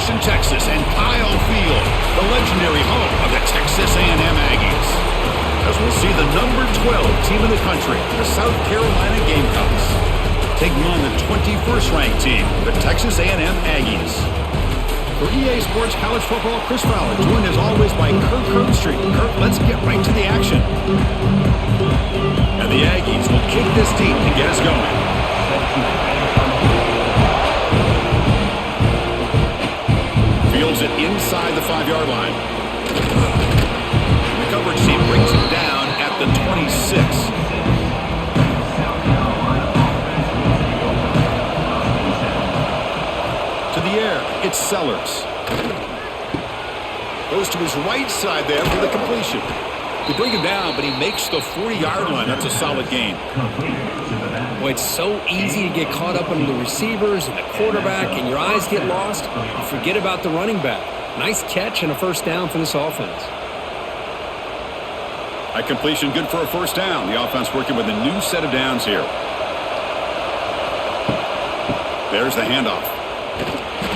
Houston, Texas, and Kyle Field, the legendary home of the Texas A&M Aggies. As we'll see the number 12 team in the country, the South Carolina Gamecocks, taking on the 21st ranked team, the Texas A&M Aggies. For EA Sports College Football, Chris Fowler, joined as always by Kirk Herbstreit. Kirk, let's get right to the action. And the Aggies will kick this deep to get us going. Fields it inside the 5-yard line. The coverage team brings it down at the 26. To the air, it's Sellers. Goes to his right side there for the completion. They bring him down, but he makes the 40-yard line. That's a solid gain. Well, it's so easy to get caught up on the receivers and the quarterback, and your eyes get lost. You forget about the running back. Nice catch and a first down for this offense. A completion good for a first down. The offense working with a new set of downs here. There's the handoff.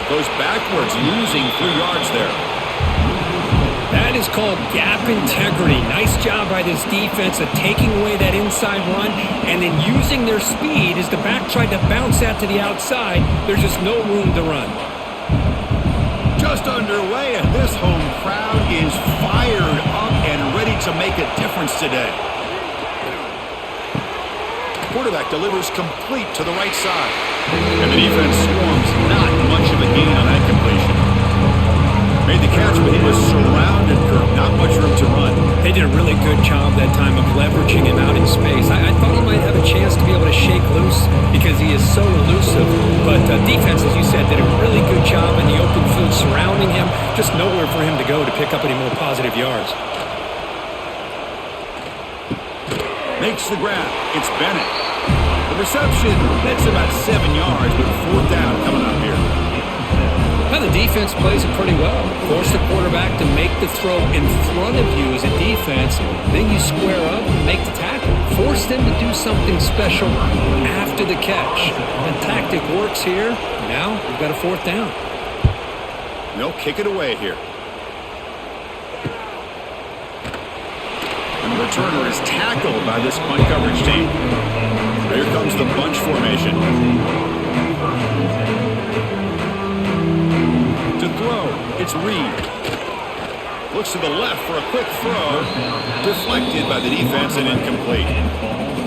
Goes backwards, losing 3 yards there. That is called gap integrity. Nice job by this defense of taking away that inside run and then using their speed as the back tried to bounce that to the outside. There's just no room to run. Just underway, and this home crowd is fired up and ready to make a difference today. Quarterback delivers complete to the right side. And the defense swarms. Not much of a gain on that completion. Made the catch, but he was surrounded, Kirk. Not much room to run. They did a really good job that time of leveraging him out in space. I thought he might have a chance to be able to shake loose because he is so elusive. But defense, as you said, did a really good job in the open field surrounding him. Just nowhere for him to go to pick up any more positive yards. Makes the grab. It's Bennett. The reception, that's about 7 yards, but 4th down coming up here. Well, the defense plays it pretty well. Force the quarterback to make the throw in front of you as a defense. Then you square up and make the tackle. Force them to do something special after the catch. The tactic works here. Now we've got a 4th down. They'll kick it away here. And the returner is tackled by this punt coverage team. Here comes the bunch formation. To throw, it's Reed. Looks to the left for a quick throw. Deflected by the defense and incomplete.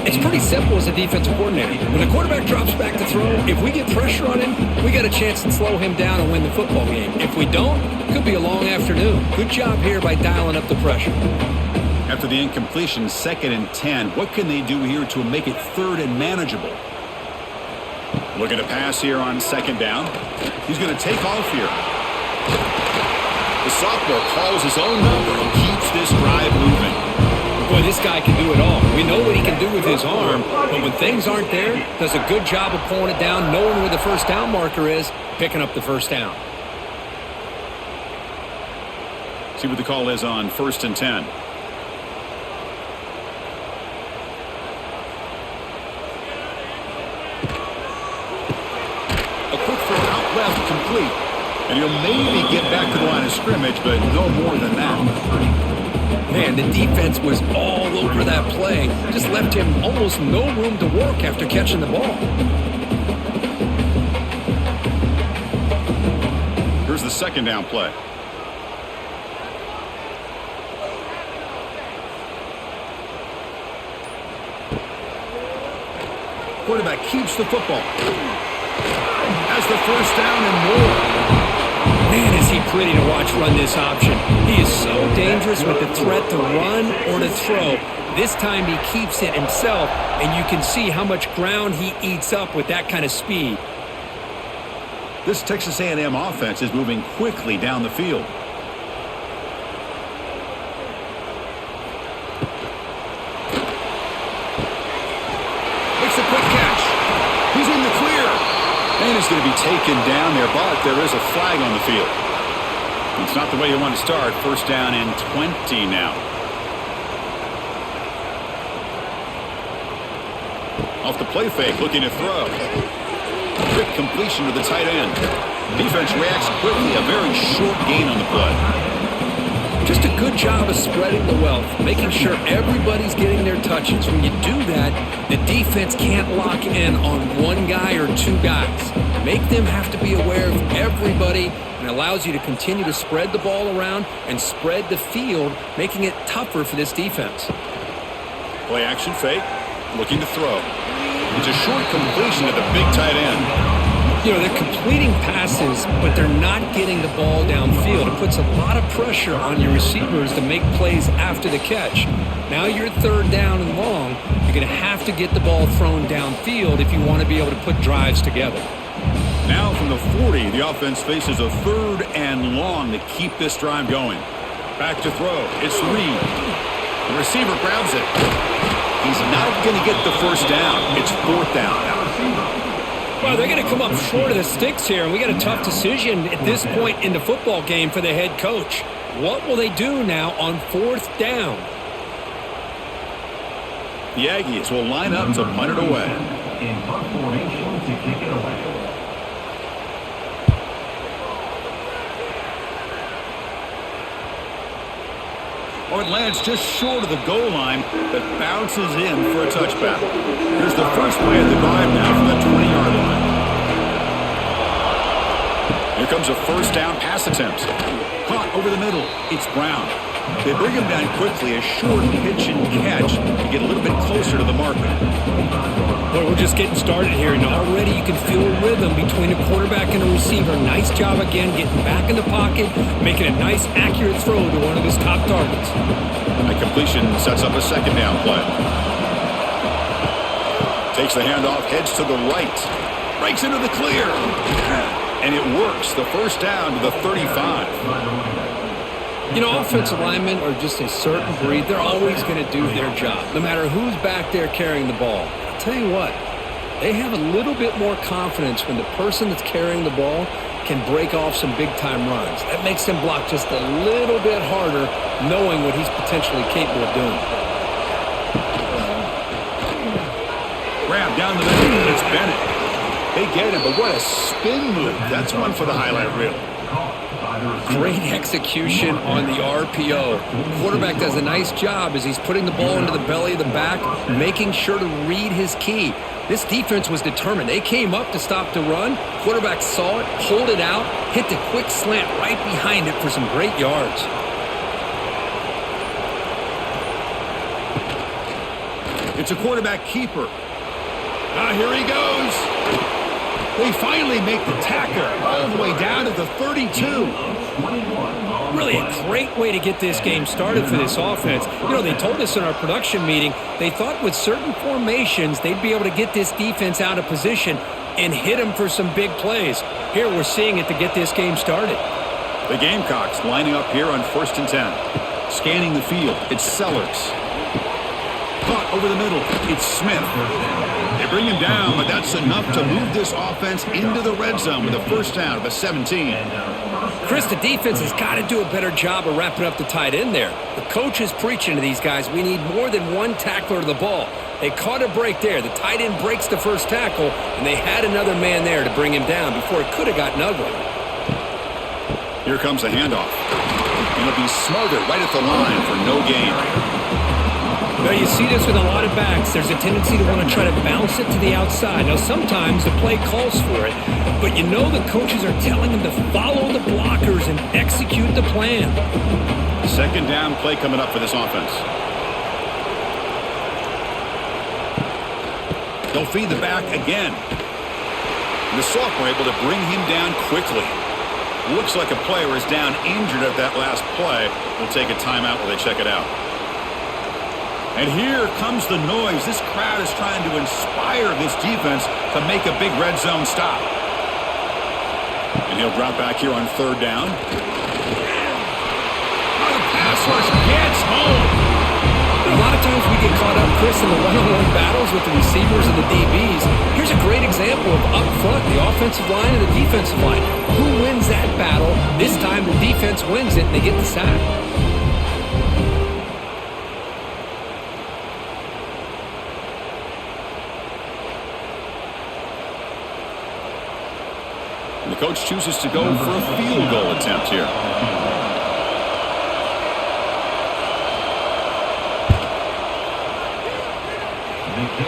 It's pretty simple as a defensive coordinator. When the quarterback drops back to throw, if we get pressure on him, we got a chance to slow him down and win the football game. If we don't, it could be a long afternoon. Good job here by dialing up the pressure. After the incompletion, 2nd and 10. What can they do here to make it 3rd and manageable? Looking to pass here on 2nd down. He's going to take off here. The sophomore calls his own number and keeps this drive moving. Boy, this guy can do it all. We know what he can do with his arm, but when things aren't there, does a good job of pulling it down, knowing where the first down marker is, picking up the first down. See what the call is on 1st and 10. Left complete, and he'll maybe get back to the line of scrimmage, but no more than that. Man, the defense was all over that play. Just left him almost no room to work after catching the ball. Here's the 2nd down play. Quarterback keeps the football. Has the first down and more. Man, is he pretty to watch run this option. He is so dangerous with the threat to run or to throw. This time he keeps it himself, and you can see how much ground he eats up with that kind of speed. This Texas A&M offense is moving quickly down the field. It's a quick catch. He's in the clear. And he's going to be taken down there, but there is a flag on the field. It's not the way you want to start. 1st down and 20 now. Off the play fake, looking to throw. Quick completion to the tight end. Defense reacts quickly, a very short gain on the play. Just a good job of spreading the wealth, making sure everybody's getting their touches. When you do that, the defense can't lock in on one guy or two guys. Make them have to be aware of everybody, and allows you to continue to spread the ball around and spread the field, making it tougher for this defense. Play action fake, looking to throw. It's a short completion to the big tight end. You know, they're completing passes, but they're not getting the ball downfield. It puts a lot of pressure on your receivers to make plays after the catch. Now you're third down and long. You're going to have to get the ball thrown downfield if you want to be able to put drives together. Now from the 40, the offense faces a third and long to keep this drive going. Back to throw. It's Reed. The receiver grabs it. He's not going to get the first down. It's fourth down. Well, they're going to come up short of the sticks here, and we got a tough decision at this point in the football game for the head coach. What will they do now on fourth down? The Aggies will line up to punt it away. In punt formation to kick it away. Oh, it lands just short of the goal line, but bounces in for a touchback. Here's the first play of the drive now from the 20-yard line. Here comes a first down pass attempt. Caught over the middle. It's Brown. They bring him down quickly, a short pitch and catch to get a little bit closer to the marker. Well, we're just getting started here, and already you can feel a rhythm between a quarterback and a receiver. Nice job again getting back in the pocket, making a nice, accurate throw to one of his top targets. A completion sets up a second down play. Takes the handoff, heads to the right. Breaks into the clear. And it works. The first down to the 35. You know, offensive linemen are just a certain breed. They're always going to do their job, no matter who's back there carrying the ball. I'll tell you what, they have a little bit more confidence when the person that's carrying the ball can break off some big-time runs. That makes them block just a little bit harder, knowing what he's potentially capable of doing. Grab down the middle. It's Bennett. They get him, but what a spin move. That's one for the highlight reel. Great execution on the RPO. Quarterback does a nice job as he's putting the ball into the belly of the back, making sure to read his key. This defense was determined. They came up to stop the run. Quarterback saw it, pulled it out, hit the quick slant right behind it for some great yards. It's a quarterback keeper. Here he goes. They finally make the tackle all the way down to the 32. Really a great way to get this game started for this offense. You know, they told us in our production meeting, they thought with certain formations, they'd be able to get this defense out of position and hit them for some big plays. Here we're seeing it to get this game started. The Gamecocks lining up here on 1st and 10. Scanning the field, it's Sellers. Caught over the middle, it's Smith. They bring him down, but that's enough to move this offense into the red zone with a first down of a 17. Chris, the defense has got to do a better job of wrapping up the tight end there. The coach is preaching to these guys, we need more than one tackler to the ball. They caught a break there. The tight end breaks the first tackle, and they had another man there to bring him down before it could have gotten ugly. Here comes the handoff. And it'll be smothered right at the line for no gain. Now, you see this with a lot of backs. There's a tendency to want to try to bounce it to the outside. Now, sometimes the play calls for it, but you know the coaches are telling them to follow the blockers and execute the plan. Second down play coming up for this offense. They'll feed the back again. The sophomore able to bring him down quickly. Looks like a player is down injured at that last play. We'll take a timeout while they check it out. And here comes the noise. This crowd is trying to inspire this defense to make a big red zone stop. And he'll drop back here on third down. The pass rush gets home. A lot of times we get caught up, Chris, in the one-on-one battles with the receivers and the DBs. Here's a great example of up front, the offensive line and the defensive line. Who wins that battle? This time the defense wins it and they get the sack. coach chooses to go for a field goal attempt here.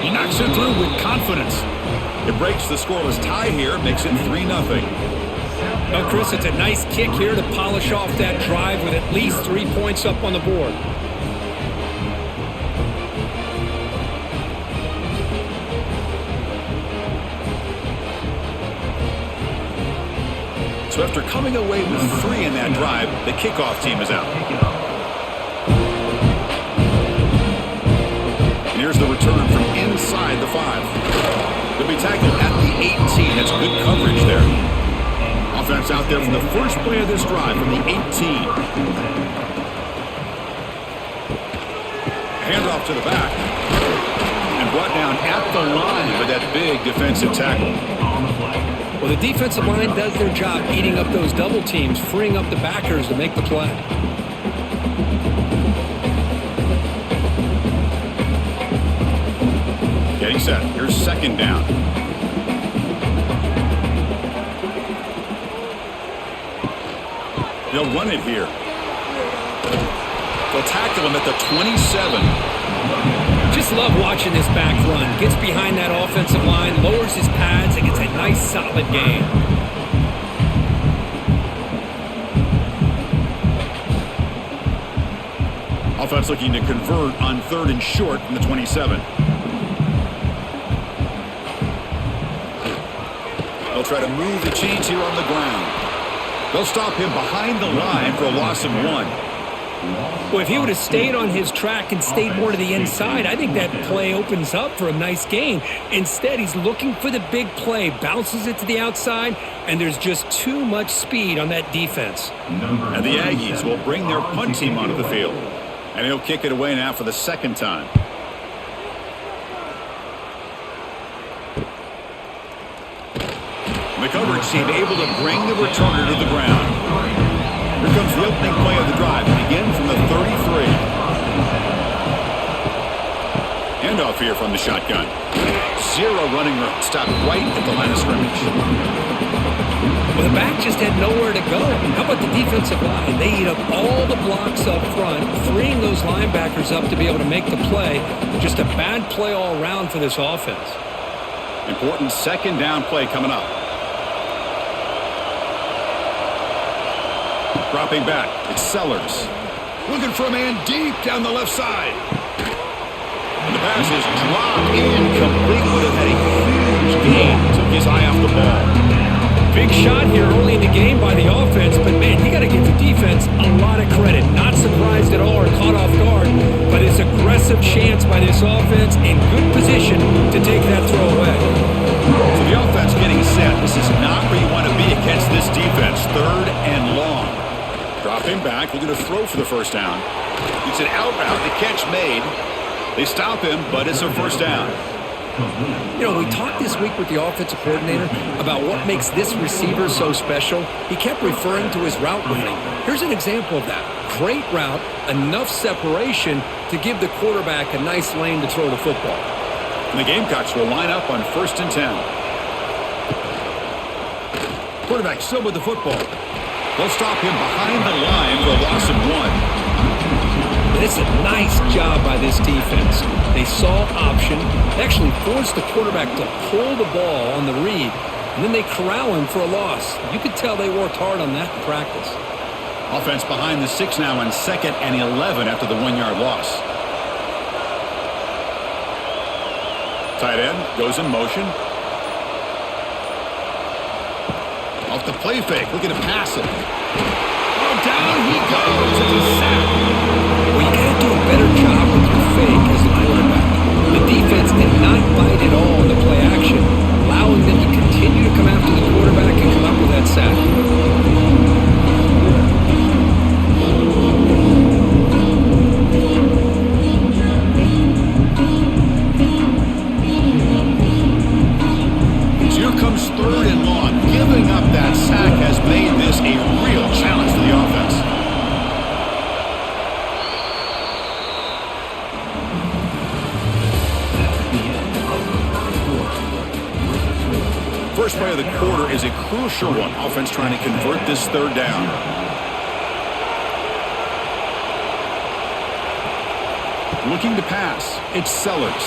He knocks it through with confidence. It breaks the scoreless tie here, makes it 3-0. Well, Chris, it's a nice kick here to polish off that drive with at least 3 points up on the board. So after coming away with 3 in that drive, the kickoff team is out. And here's the return from inside the 5. They'll be tackled at the 18. That's good coverage there. Offense out there from the first play of this drive from the 18. Handoff to the back. And brought down at the line with that big defensive tackle. Well, the defensive line does their job eating up those double teams, freeing up the backers to make the play. Getting set. Here's second down. They'll run it here. They'll tackle him at the 27. Just love watching this back run. Gets behind that offensive line, lowers his pads, and gets a nice solid gain. Offense looking to convert on 3rd and short from the 27. They'll try to move the chains here on the ground. They'll stop him behind the line for a loss of 1. Well, if he would have stayed on his track and stayed more to the inside, I think that play opens up for a nice gain. Instead, he's looking for the big play, bounces it to the outside, and there's just too much speed on that defense. And the Aggies will bring their punt team onto the field. And he'll kick it away now for the second time. The coverage team able to bring the returner to the ground. Here comes the opening play of the drive. Begin from the 33. Handoff here from the shotgun. 0 running room. Stopped right at the line of scrimmage. Well, the back just had nowhere to go. How about the defensive line? They eat up all the blocks up front, freeing those linebackers up to be able to make the play. Just a bad play all around for this offense. Important second down play coming up. Dropping back, it's Sellers. Looking for a man deep down the left side. And the pass is dropped incomplete. Would have had a huge gain. Took his eye off the ball. Big shot here early in the game by the offense, but man, you got to give the defense a lot of credit. Not surprised at all or caught off guard, but it's aggressive chance by this offense in good position to take that throw away. So the offense getting set. This is not where you want to be against this defense. 3rd and long. Dropping back, looking to throw for the first down. It's an out route, the catch made. They stop him, but it's a first down. You know, we talked this week with the offensive coordinator about what makes this receiver so special. He kept referring to his route running. Here's an example of that. Great route, enough separation to give the quarterback a nice lane to throw the football. And the Gamecocks will line up on 1st and 10. Quarterback still with the football. They'll stop him behind the line for a loss of 1. It's a nice job by this defense. They saw option, they actually forced the quarterback to pull the ball on the read, and then they corral him for a loss. You could tell they worked hard on that in practice. Offense behind the 6 now on 2nd and 11 after the 1-yard loss. Tight end goes in motion. Off the play fake, looking to pass it. Oh, down he goes. It's a sack. Well, you got to do a better job with your fake as the quarterback. The defense did not bite at all in the play action, allowing them to continue to come after the quarterback and come up with that sack. So here comes 3rd and long. Giving up that sack has made this a real challenge for the offense. First play of the the quarter is a crucial one. Offense trying to convert this third down. Looking to pass. It's Sellers.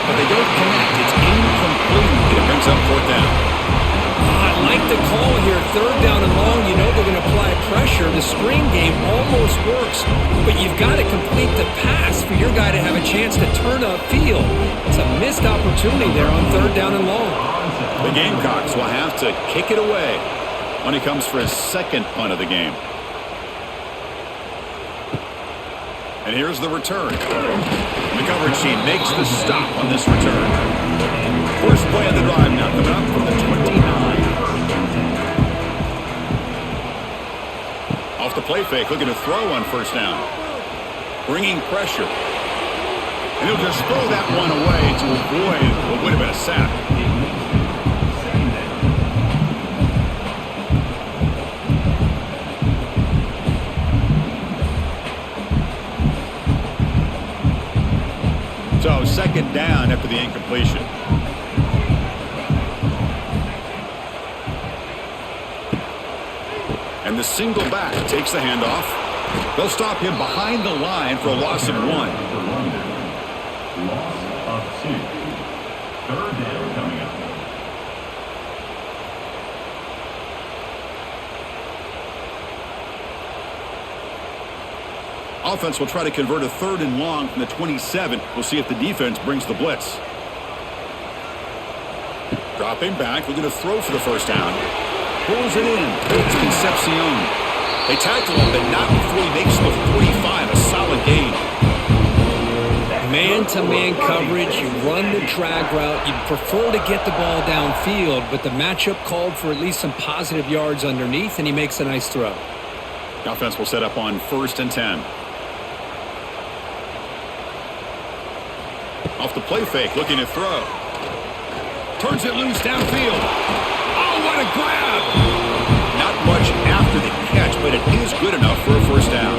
But they don't connect. It's incomplete. It brings up fourth down. I like the call here. Third down and long, you know they're going to apply pressure. The screen game almost works, but you've got to complete the pass for your guy to have a chance to turn upfield. It's a missed opportunity there on third down and long. The Gamecocks will have to kick it away when he comes for his second punt of the game. And here's the return. The coverage team makes the stop on this return. First play of the drive now coming up from the 29. Off the play fake, looking to throw on first down. Bringing pressure. And he'll just throw that one away to avoid what would have been a sack. So second down after the incompletion. And the single back takes the handoff. They'll stop him behind the line for a loss of 1. Loss of 2. Third down coming up. Offense will try to convert a third and long from the 27. We'll see if the defense brings the blitz. Dropping back, looking to throw for the first down. Pulls it in. It's Concepcion. They tackle him, but not before he makes the 45. A solid gain. Man-to-man coverage, you run the drag route. You'd prefer to get the ball downfield, but the matchup called for at least some positive yards underneath, and he makes a nice throw. The offense will set up on 1st and 10. Off the play fake, looking to throw. Turns it loose downfield. Oh, what a grab! Not much after the catch, but it is good enough for a first down.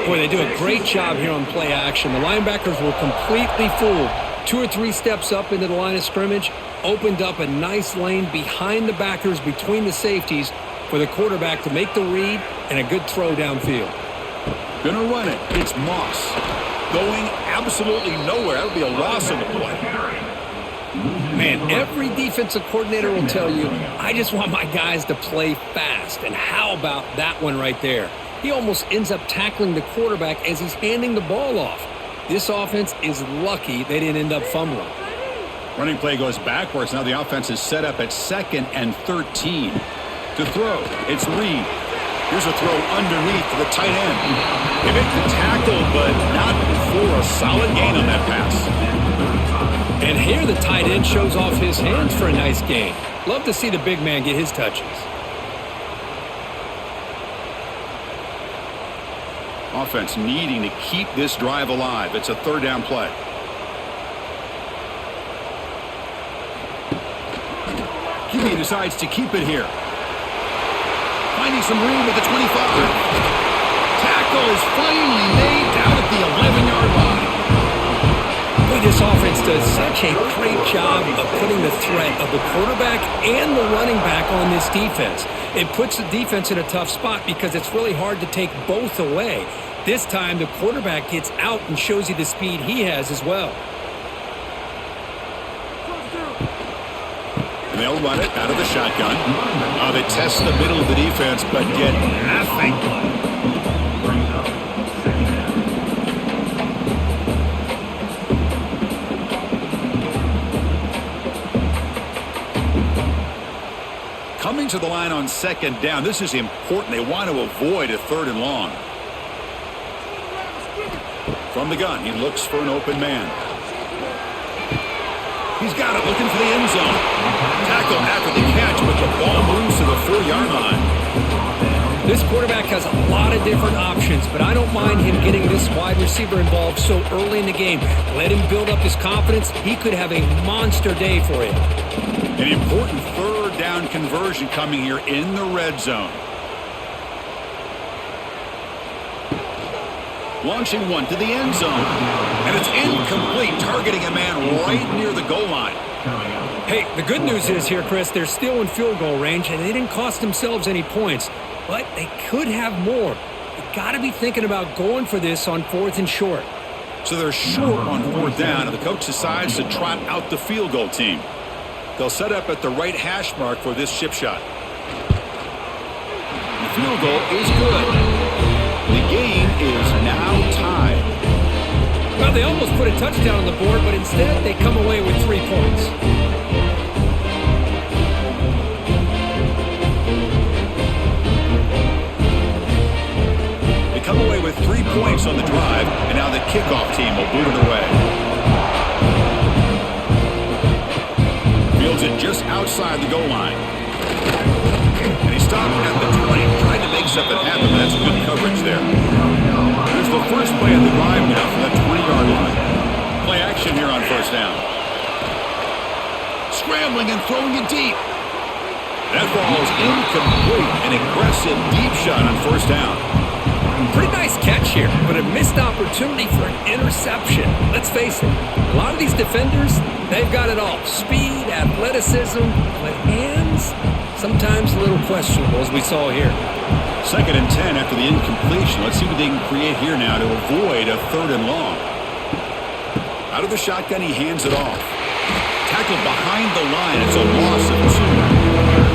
Boy, they do a great job here on play action. The linebackers were completely fooled. 2 or 3 steps up into the line of scrimmage, opened up a nice lane behind the backers, between the safeties, for the quarterback to make the read and a good throw downfield. Gonna run it. It's Moss. Going absolutely nowhere. That'll be a loss of the play. Man, every defensive coordinator will tell you, I just want my guys to play fast. And how about that one right there? He almost ends up tackling the quarterback as he's handing the ball off. This offense is lucky they didn't end up fumbling. Running play goes backwards. Now the offense is set up at 2nd and 13. To throw, it's Reed. Here's a throw underneath to the tight end. They make the tackle, but not before a solid gain on that pass. And here the tight end shows off his hands for a nice gain. Love to see the big man get his touches. Offense needing to keep this drive alive. It's a third down play. QB decides to keep it here. Finding some room at the 25. Tackle is finally made down at the 11-yard line. Boy, this offense does such a great job of putting the threat of the quarterback and the running back on this defense. It puts the defense in a tough spot because it's really hard to take both away. This time, the quarterback gets out and shows you the speed he has as well. And they'll run it out of the shotgun. They test the middle of the defense, but get nothing. Coming to the line on 2nd down. This is important. They want to avoid a 3rd and long. From the gun, he looks for an open man. He's got it, looking for the end zone. Tackle after the catch, but the ball moves to the 4-yard line. This quarterback has a lot of different options, but I don't mind him getting this wide receiver involved so early in the game. Let him build up his confidence. He could have a monster day for you. An important 3rd down conversion coming here in the red zone. Launching one to the end zone. And it's incomplete, targeting a man right near the goal line. Hey, the good news is here, Chris, they're still in field goal range, and they didn't cost themselves any points. But they could have more. You got to be thinking about going for this on 4th and short. So they're short on 4th down, and the coach decides to trot out the field goal team. They'll set up at the right hash mark for this chip shot. The field goal is good. The game is now tied. Well, they almost put a touchdown on the board, but instead they come away with 3 points. They come away with 3 points on the drive, and now the kickoff team will boot it away. Fields it just outside the goal line. And he stopped at the 20, trying to make something happen, but that's good coverage there. Here's the first play of the drive now from the 20-yard line. Play action here on 1st down. Scrambling and throwing it deep. That ball is incomplete. An aggressive deep shot on 1st down. Pretty nice catch here, but a missed opportunity for an interception. Let's face it, a lot of these defenders, they've got it all. Speed, athleticism, but hands, sometimes a little questionable, as we saw here. 2nd and 10 after the incompletion. Let's see what they can create here now to avoid a 3rd and long. Out of the shotgun, he hands it off. Tackled behind the line. It's a loss of 2.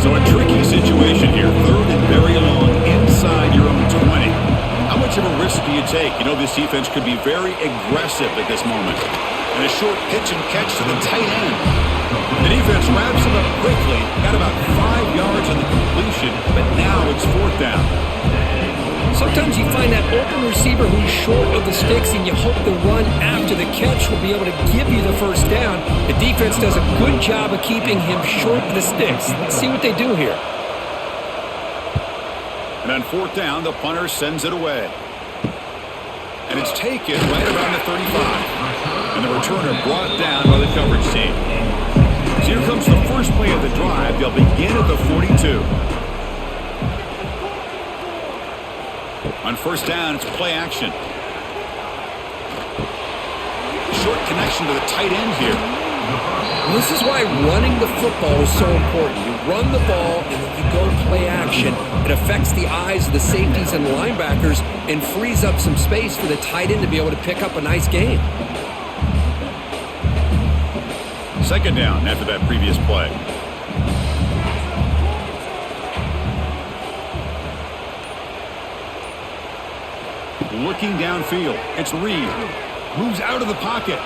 So a tricky situation here. 3rd and very long inside your own 20. How much of a risk do you take? You know this defense could be very aggressive at this moment. And a short pitch and catch to the tight end. The defense wraps him up quickly. Got about 5 yards on the completion, but now it's 4th down. Sometimes you find that open receiver who's short of the sticks, and you hope the run after the catch will be able to give you the 1st down. The defense does a good job of keeping him short of the sticks. Let's see what they do here. And on 4th down, the punter sends it away. And it's taken right around the 35. And the returner brought down by the coverage team. So here comes the first play of the drive. They'll begin at the 42. On 1st down, it's play action. Short connection to the tight end here. Well, this is why running the football is so important. You run the ball and then you go play action. It affects the eyes of the safeties and linebackers and frees up some space for the tight end to be able to pick up a nice game. 2nd down after that previous play. Looking downfield. It's Reed. Moves out of the pocket.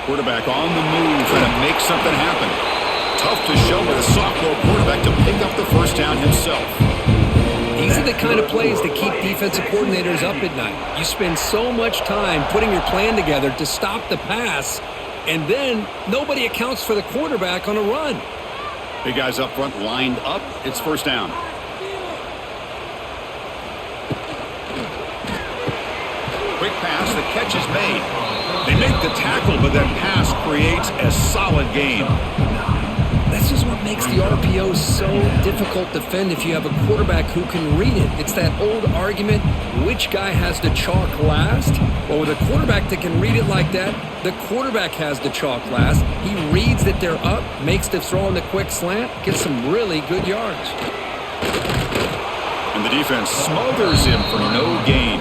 Quarterback on the move, trying to make something happen. Tough to show by the sophomore quarterback to pick up the 1st down himself. These are the kind of plays that keep defensive coordinators up at night. You spend so much time putting your plan together to stop the pass, and then nobody accounts for the quarterback on a run. Big guys up front lined up. It's 1st down. Quick pass, the catch is made. They make the tackle, but that pass creates a solid game. This is what makes the RPO so difficult to defend if you have a quarterback who can read it. It's that old argument, which guy has the chalk last? Well, with a quarterback that can read it like that, the quarterback has the chalk last. He reads that they're up, makes the throw on the quick slant, gets some really good yards. And the defense smothers him for no gain.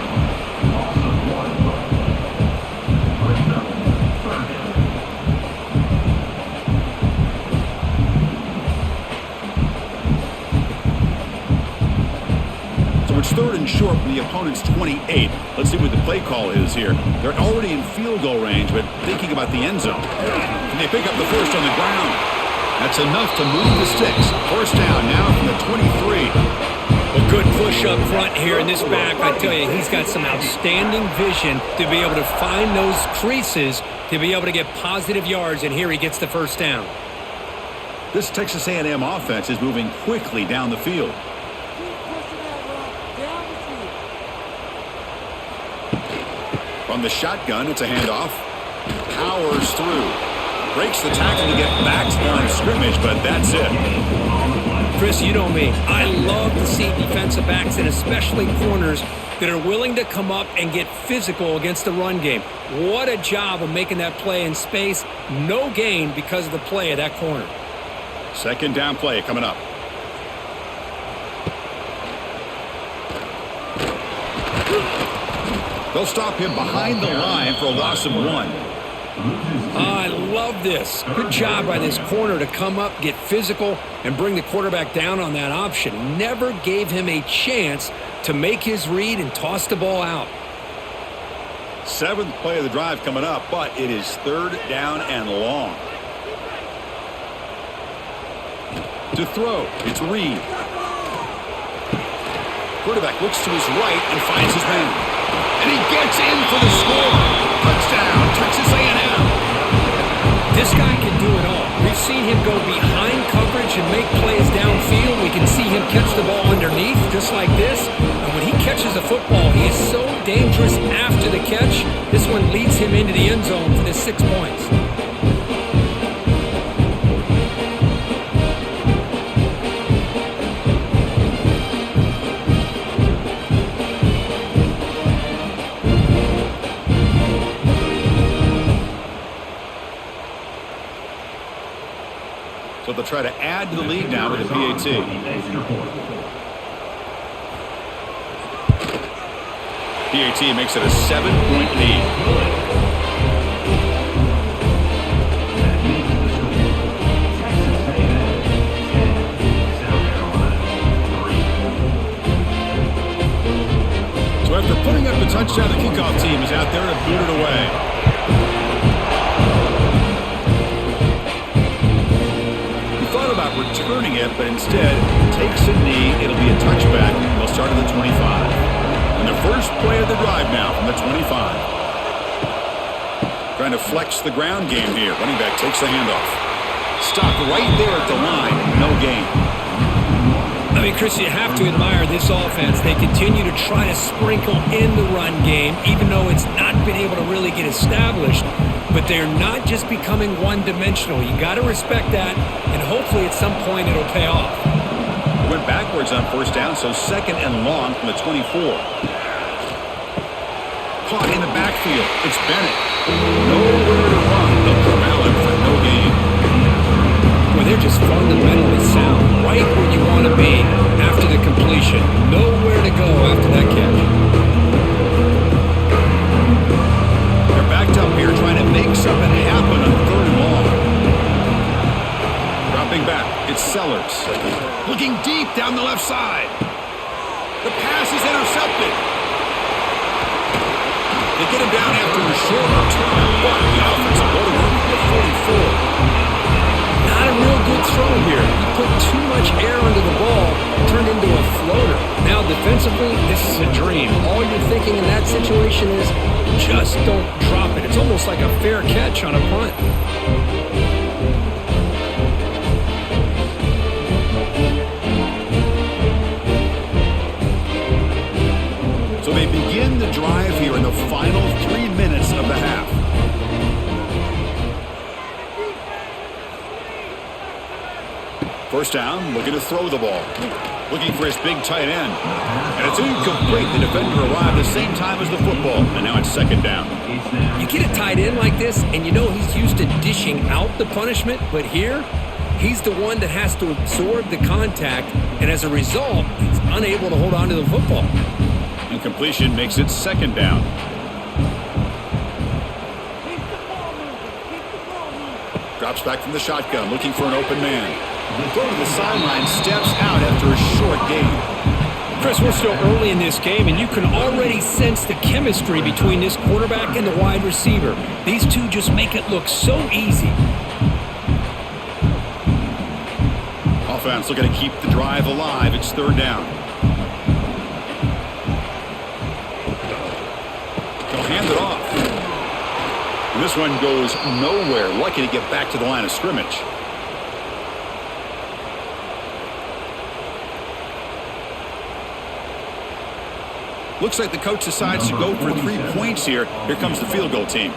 It's 3rd and short from the opponent's 28. Let's see what the play call is here. They're already in field goal range, but thinking about the end zone. Can they pick up the 1st on the ground? That's enough to move the sticks. 1st down now from the 23. A good push up front here in this back. I tell you, he's got some outstanding vision to be able to find those creases to be able to get positive yards, and here he gets the 1st down. This Texas A&M offense is moving quickly down the field. From the shotgun, it's a handoff. Powers through. Breaks the tackle to get back to the line of scrimmage, but that's it. Chris, you know me. I love to see defensive backs and especially corners that are willing to come up and get physical against the run game. What a job of making that play in space. No gain because of the play of that corner. Second down play coming up. They'll stop him behind the line for a loss of 1. I love this. Good job by this corner to come up, get physical, and bring the quarterback down on that option. Never gave him a chance to make his read and toss the ball out. 7th play of the drive coming up, but it is 3rd down and long. To throw, it's Reed. Quarterback looks to his right and finds his man. And he gets in for the score. Touchdown, Texas A&M. This guy can do it all. We've seen him go behind coverage and make plays downfield. We can see him catch the ball underneath, just like this. And when he catches a football, he is so dangerous after the catch. This one leads him into the end zone for the 6 points. So they'll try to add to the lead now with a PAT. PAT makes it a 7-point lead. So after putting up the touchdown, the kickoff team is out there to boot it away. About returning it, but instead takes a knee. It'll be a touchback. They'll start at the 25. And the first play of the drive now from the 25. Trying to flex the ground game here. Running back takes the handoff. Stop right there at the line. No gain. I mean, Chris, you have to admire this offense. They continue to try to sprinkle in the run game, even though it's not been able to really get established. But they're not just becoming one-dimensional. You got to respect that, and hopefully at some point it'll pay off. Went backwards on first down, so 2nd and long from the 24. Caught in the backfield. It's Bennett. Nowhere to run. They'll corral him for no gain. Well, they're just fundamentally sound, right where you want to be after the completion. Nowhere to go after that catch. They're backed up here trying to make something happen on 3rd and long. Dropping back, it's Sellers. Looking deep down the left side. The pass is intercepted. They get him down after a short return, but the offensive go to work for the 44. Not a real good throw here. He put too much air under the ball, turned into a floater. Now defensively, this is a dream. All you're thinking in that situation is just don't drop it. It's almost like a fair catch on a punt. So they begin the drive here in the final 3 minutes of the half. First down, looking to throw the ball. Looking for his big tight end. And it's incomplete. The defender arrived the same time as the football. And now it's 2nd down. You get a tight end like this, and you know he's used to dishing out the punishment. But here, he's the one that has to absorb the contact. And as a result, he's unable to hold on to the football. Incompletion makes it 2nd down. Drops back from the shotgun, looking for an open man. Throw to the sideline, steps out after a short gain. Chris, we're still early in this game, and you can already sense the chemistry between this quarterback and the wide receiver. These two just make it look so easy. Offense looking to keep the drive alive. It's 3rd down. They'll hand it off. And this one goes nowhere. Lucky to get back to the line of scrimmage. Looks like the coach decides to go for 3 points here. Here comes the field goal team.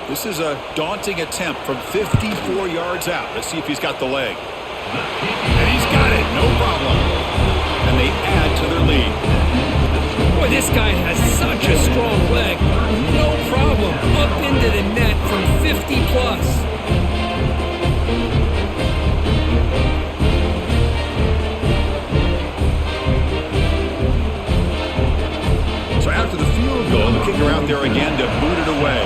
This is a daunting attempt from 54 yards out. Let's see if he's got the leg. And he's got it. No problem. And they add to their lead. Boy, this guy has such a strong leg. No problem. Up into the net from 50 plus. So after the field goal, the kicker out there again to boot it away.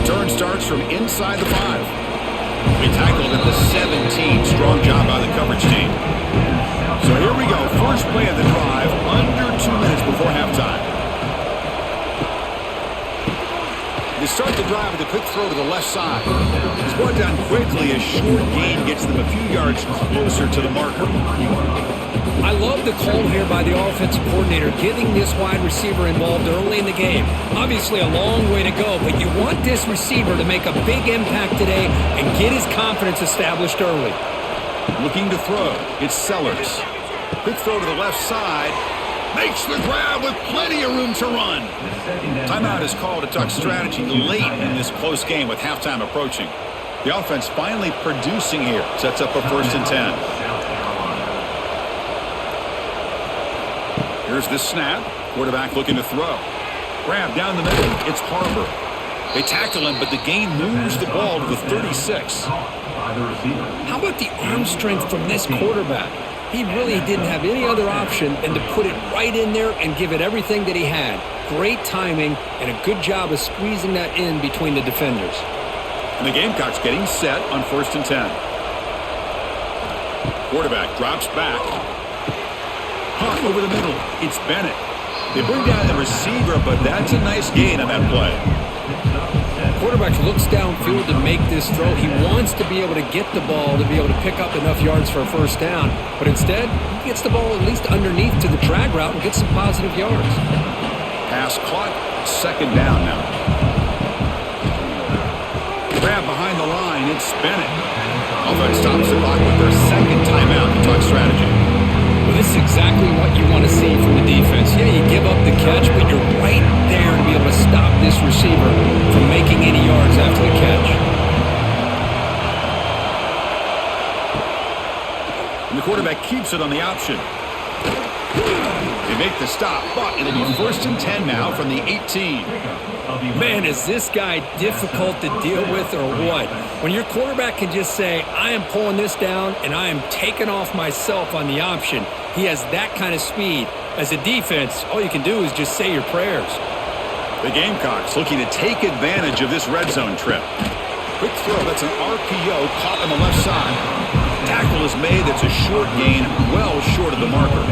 Return starts from inside the 5. We tackled at the 17. Strong job by the coverage team. So here we go. First play of the drive, under 2 minutes before halftime. They start the drive with a quick throw to the left side. It's brought down quickly as short gain gets them a few yards closer to the marker. I love the call here by the offensive coordinator, getting this wide receiver involved early in the game. Obviously a long way to go, but you want this receiver to make a big impact today and get his confidence established early. Looking to throw. It's Sellers. Quick throw to the left side. Makes the grab with plenty of room to run. Timeout is called to talk strategy late in this close game with halftime approaching. The offense finally producing here. Sets up a 1st and 10. Here's the snap. Quarterback looking to throw. Grab down the middle. It's Harbor. They tackle him, but the gain moves the ball to the 36. How about the arm strength from this quarterback? He really didn't have any other option than to put it right in there and give it everything that he had. Great timing and a good job of squeezing that in between the defenders. And the Gamecocks getting set on 1st and 10. Quarterback drops back. Hunt over the middle. It's Bennett. They bring down the receiver, but that's a nice gain on that play. Quarterback looks downfield to make this throw. He wants to be able to get the ball to be able to pick up enough yards for a 1st down. But instead, he gets the ball at least underneath to the drag route and gets some positive yards. Pass caught. 2nd down now. Grab behind the line. It's Bennett. Offense stops the clock with their 2nd timeout to talk strategy. Well, this is exactly what you want to see from the defense. Yeah, you give up the catch, but you're right there to be able to stop this receiver from making any yards after the catch. And the quarterback keeps it on the option. They make the stop, but it'll be 1st and 10 now from the 18. Man, is this guy difficult to deal with or what? When your quarterback can just say, I am pulling this down and I am taking off myself on the option. He has that kind of speed. As a defense, all you can do is just say your prayers. The Gamecocks looking to take advantage of this red zone trip. Quick throw, that's an RPO caught on the left side. Tackle is made, that's a short gain, well short of the marker.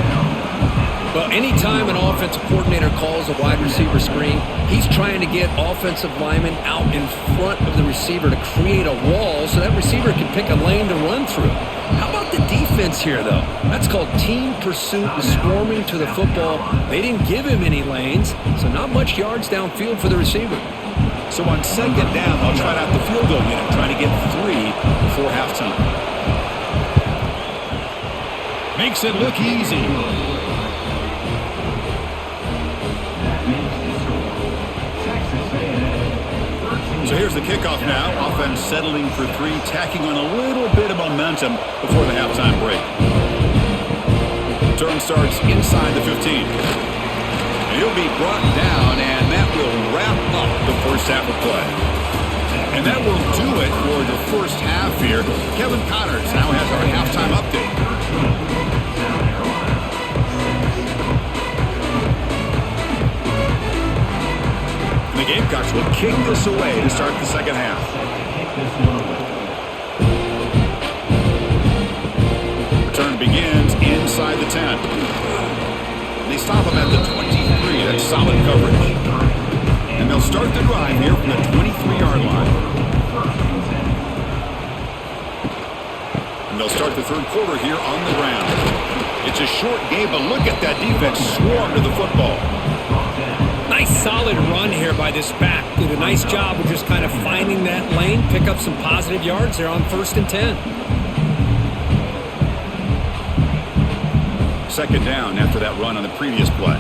Well, anytime an offensive coordinator calls a wide receiver screen, he's trying to get offensive linemen out in front of the receiver to create a wall so that receiver can pick a lane to run through. How about the defense here, though? That's called team pursuit and swarming to the football. They didn't give him any lanes, so not much yards downfield for the receiver. So on 2nd down, they'll try out the field goal unit, trying to get 3 before halftime. Makes it look easy. So here's the kickoff now. Offense settling for 3, tacking on a little bit of momentum before the halftime break. Turn starts inside the 15. And he'll be brought down, and that will wrap up the 1st half of play. And that will do it for the 1st half here. Kevin Connors now has our halftime update. The Gamecocks will kick this away to start the 2nd half. Return begins inside the 10. They stop him at the 23. That's solid coverage. And they'll start the drive here from the 23-yard line. And they'll start the 3rd quarter here on the ground. It's a short game, but look at that defense swarm to the football. Nice solid run here by this back. Did a nice job of just kind of finding that lane, pick up some positive yards there on 1st and 10. 2nd down after that run on the previous play.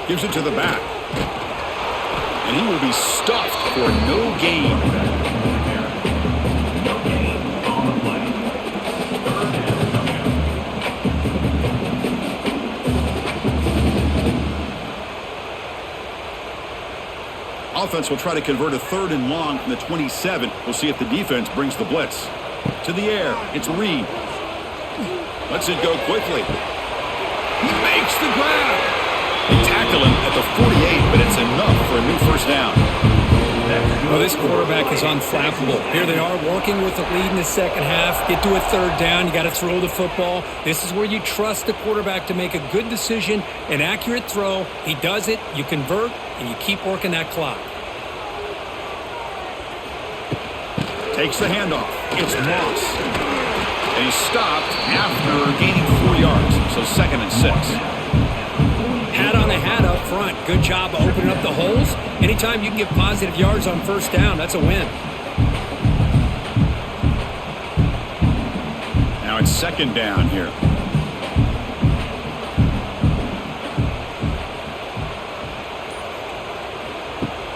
Gives it to the back. And he will be stuffed for no gain. No gain on the play. Third down coming up. Offense will try to convert a 3rd and long from the 27. We'll see if the defense brings the blitz. To the air, it's Reed. Lets it go quickly. He makes the grab. They tackle him at the 48, but it's enough for a new first down. Well, this quarterback is unflappable. Here they are working with the lead in the second half. Get to a 3rd down. You got to throw the football. This is where you trust the quarterback to make a good decision, an accurate throw. He does it, you convert, and you keep working that clock. Takes the handoff. It's Moss. And he's stopped after gaining 4 yards. So 2nd and 6. Hat on the hat up front. Good job of opening up the holes. Anytime you can get positive yards on first down, that's a win. Now it's 2nd down here.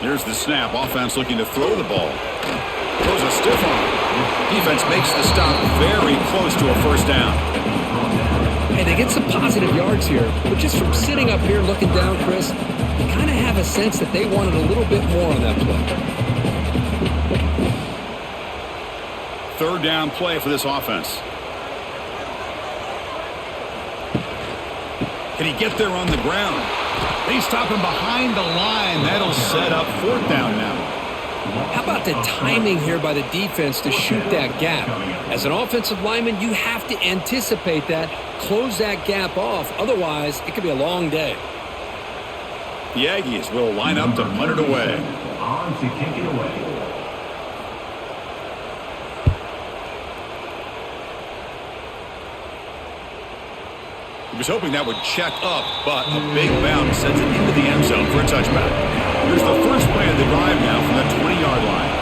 Here's the snap. Offense looking to throw the ball. Throws a stiff arm. Defense makes the stop very close to a first down. Hey, they get some positive yards here, but just from sitting up here looking down, Chris, you kind of have a sense that they wanted a little bit more on that play. 3rd down play for this offense. Can he get there on the ground? They stop him behind the line. That'll set up 4th down now. How about the timing here by the defense to shoot that gap? As an offensive lineman, you have to anticipate that, close that gap off. Otherwise, it could be a long day. The Aggies will line up to punt it away. On to kick it away. He was hoping that would check up, but a big bounce sends it into the end zone for a touchback. Here's the first play of the drive now from the 20-yard line.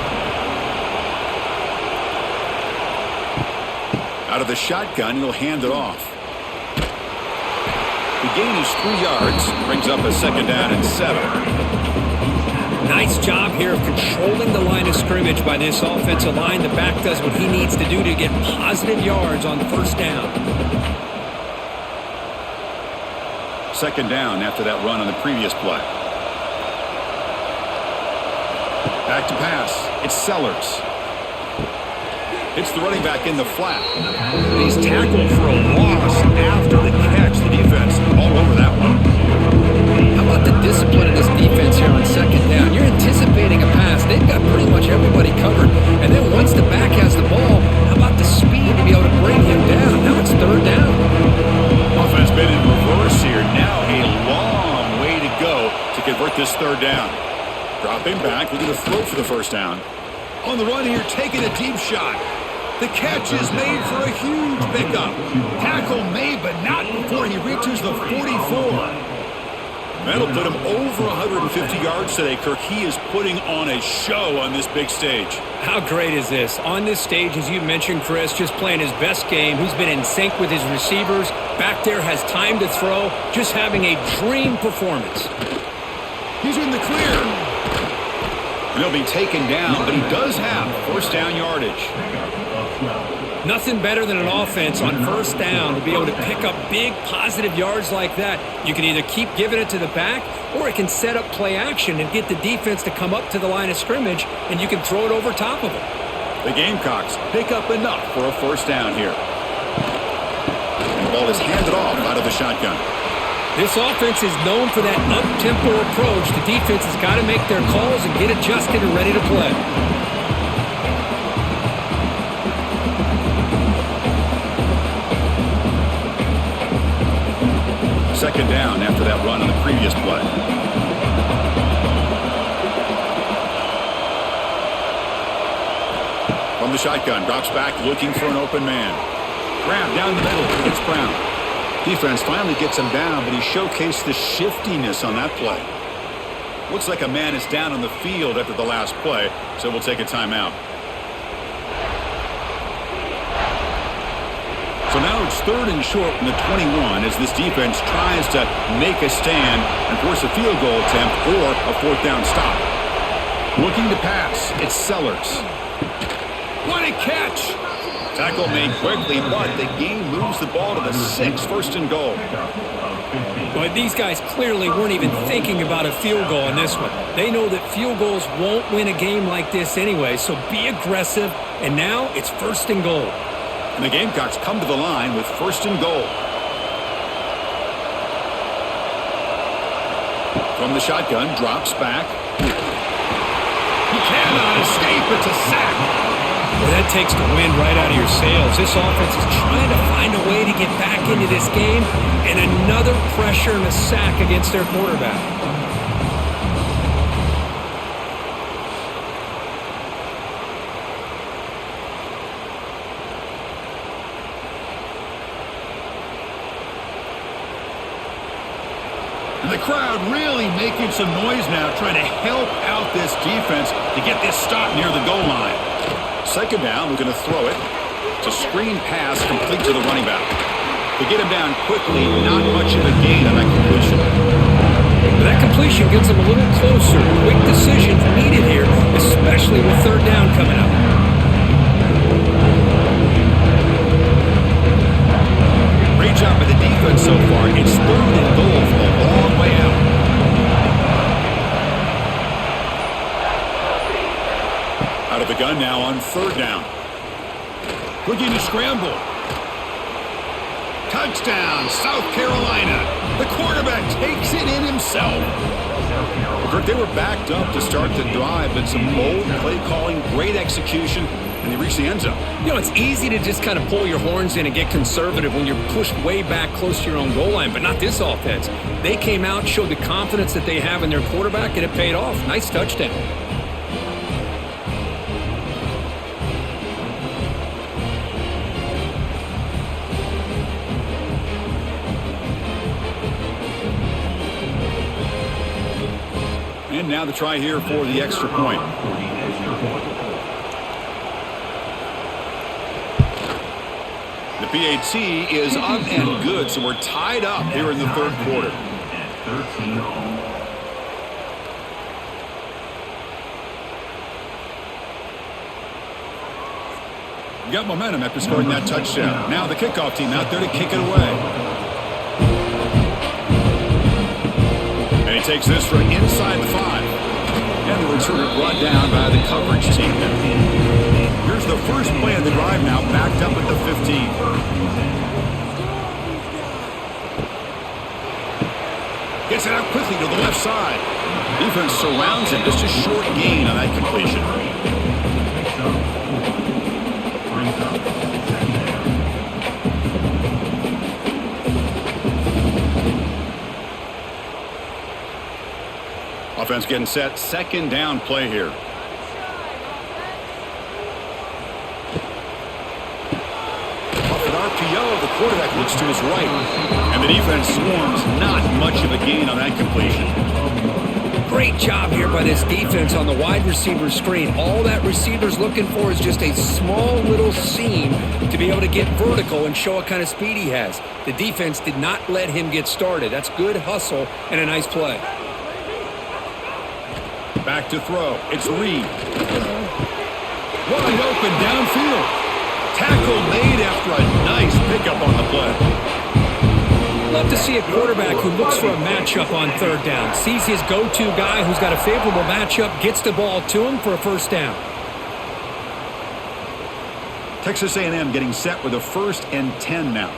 Out of the shotgun, he'll hand it off. The gain is 3 yards, brings up a 2nd down and 7. Nice job here of controlling the line of scrimmage by this offensive line. The back does what he needs to do to get positive yards on first down. 2nd down after that run on the previous play. Back to pass. It's Sellers. It's the running back in the flat. And he's tackled for a loss after the catch. The defense all over that one. How about the discipline of this defense here on 2nd down? You're anticipating a pass. They've got pretty much everybody covered. And then once the back has the ball, how about the speed to be able to bring him down? Now it's 3rd down. Offense been in reverse here. Now a long way to go to convert this 3rd down. Dropping back, looking to throw for the first down. On the run here, taking a deep shot. The catch is made for a huge pickup. Tackle made, but not before he reaches the 44. That'll put him over 150 yards today, Kirk. He is putting on a show on this big stage. How great is this? On this stage, as you mentioned, Chris, just playing his best game. He's been in sync with his receivers. Back there, has time to throw. Just having a dream performance. He's in the clear. And he'll be taken down, but he does have first down yardage. Nothing better than an offense on first down to be able to pick up big positive yards like that. You can either keep giving it to the back, or it can set up play action and get the defense to come up to the line of scrimmage, and you can throw it over top of them. The Gamecocks pick up enough for a first down here. And the ball is handed off out of the shotgun. This offense is known for that up-tempo approach. The defense has got to make their calls and get adjusted and ready to play. Second down after that run on the previous play. From the shotgun, drops back looking for an open man. Grab down the middle. It's Brown. Defense finally gets him down, but he showcased the shiftiness on that play. Looks like a man is down on the field after the last play, so we'll take a timeout. So now it's 3rd and short from the 21 as this defense tries to make a stand and force a field goal attempt or a 4th down stop. Looking to pass, it's Sellers. What a catch! Tackle made quickly, but the game moves the ball to the 6, 1st and goal. But these guys clearly weren't even thinking about a field goal in this one. They know that field goals won't win a game like this anyway, so be aggressive, and now it's 1st and goal. And the Gamecocks come to the line with 1st and goal. From the shotgun, drops back. He cannot escape. It's a sack. Well, that takes the wind right out of your sails. This offense is trying to find a way to get back into this game, and another pressure and a sack against their quarterback. And the crowd really making some noise now, trying to help out this defense to get this stop near the goal line. 2nd down, we're going to throw it. It's a screen pass complete to the running back. To get him down quickly, not much of a gain on that completion. But that completion gets them a little closer. Quick decisions needed here, especially with 3rd down coming up. Great job by the defense so far. It's 3rd and goal from a long way out. Out of the gun now on 3rd down. Looking to scramble. Touchdown, South Carolina. The quarterback takes it in himself. Kirk, they were backed up to start the drive, but some bold play calling, great execution, and they reached the end zone. You know, it's easy to just kind of pull your horns in and get conservative when you're pushed way back close to your own goal line, but not this offense. They came out, showed the confidence that they have in their quarterback, and it paid off. Nice touchdown. And now the try here for the extra point. The PAT is up and good, so we're tied up here in the 3rd quarter. We got momentum after scoring that touchdown. Now the kickoff team out there to kick it away. And he takes this from inside the 5. And the returner brought down by the coverage team. Here's the first play of the drive now, backed up at the 15. Gets it out quickly to the left side. Defense surrounds him. Just a short gain on that completion. Offense getting set. 2nd down play here. Off an RPO, the quarterback looks to his right. And the defense swarms. Not much of a gain on that completion. Great job here by this defense on the wide receiver screen. All that receiver's looking for is just a small little seam to be able to get vertical and show what kind of speed he has. The defense did not let him get started. That's good hustle and a nice play. Back to throw. It's Reed. Wide open downfield. Tackle made after a nice pickup on the play. Love to see a quarterback who looks for a matchup on 3rd down. Sees his go-to guy who's got a favorable matchup, gets the ball to him for a 1st down. Texas A&M getting set with a 1st and 10 now.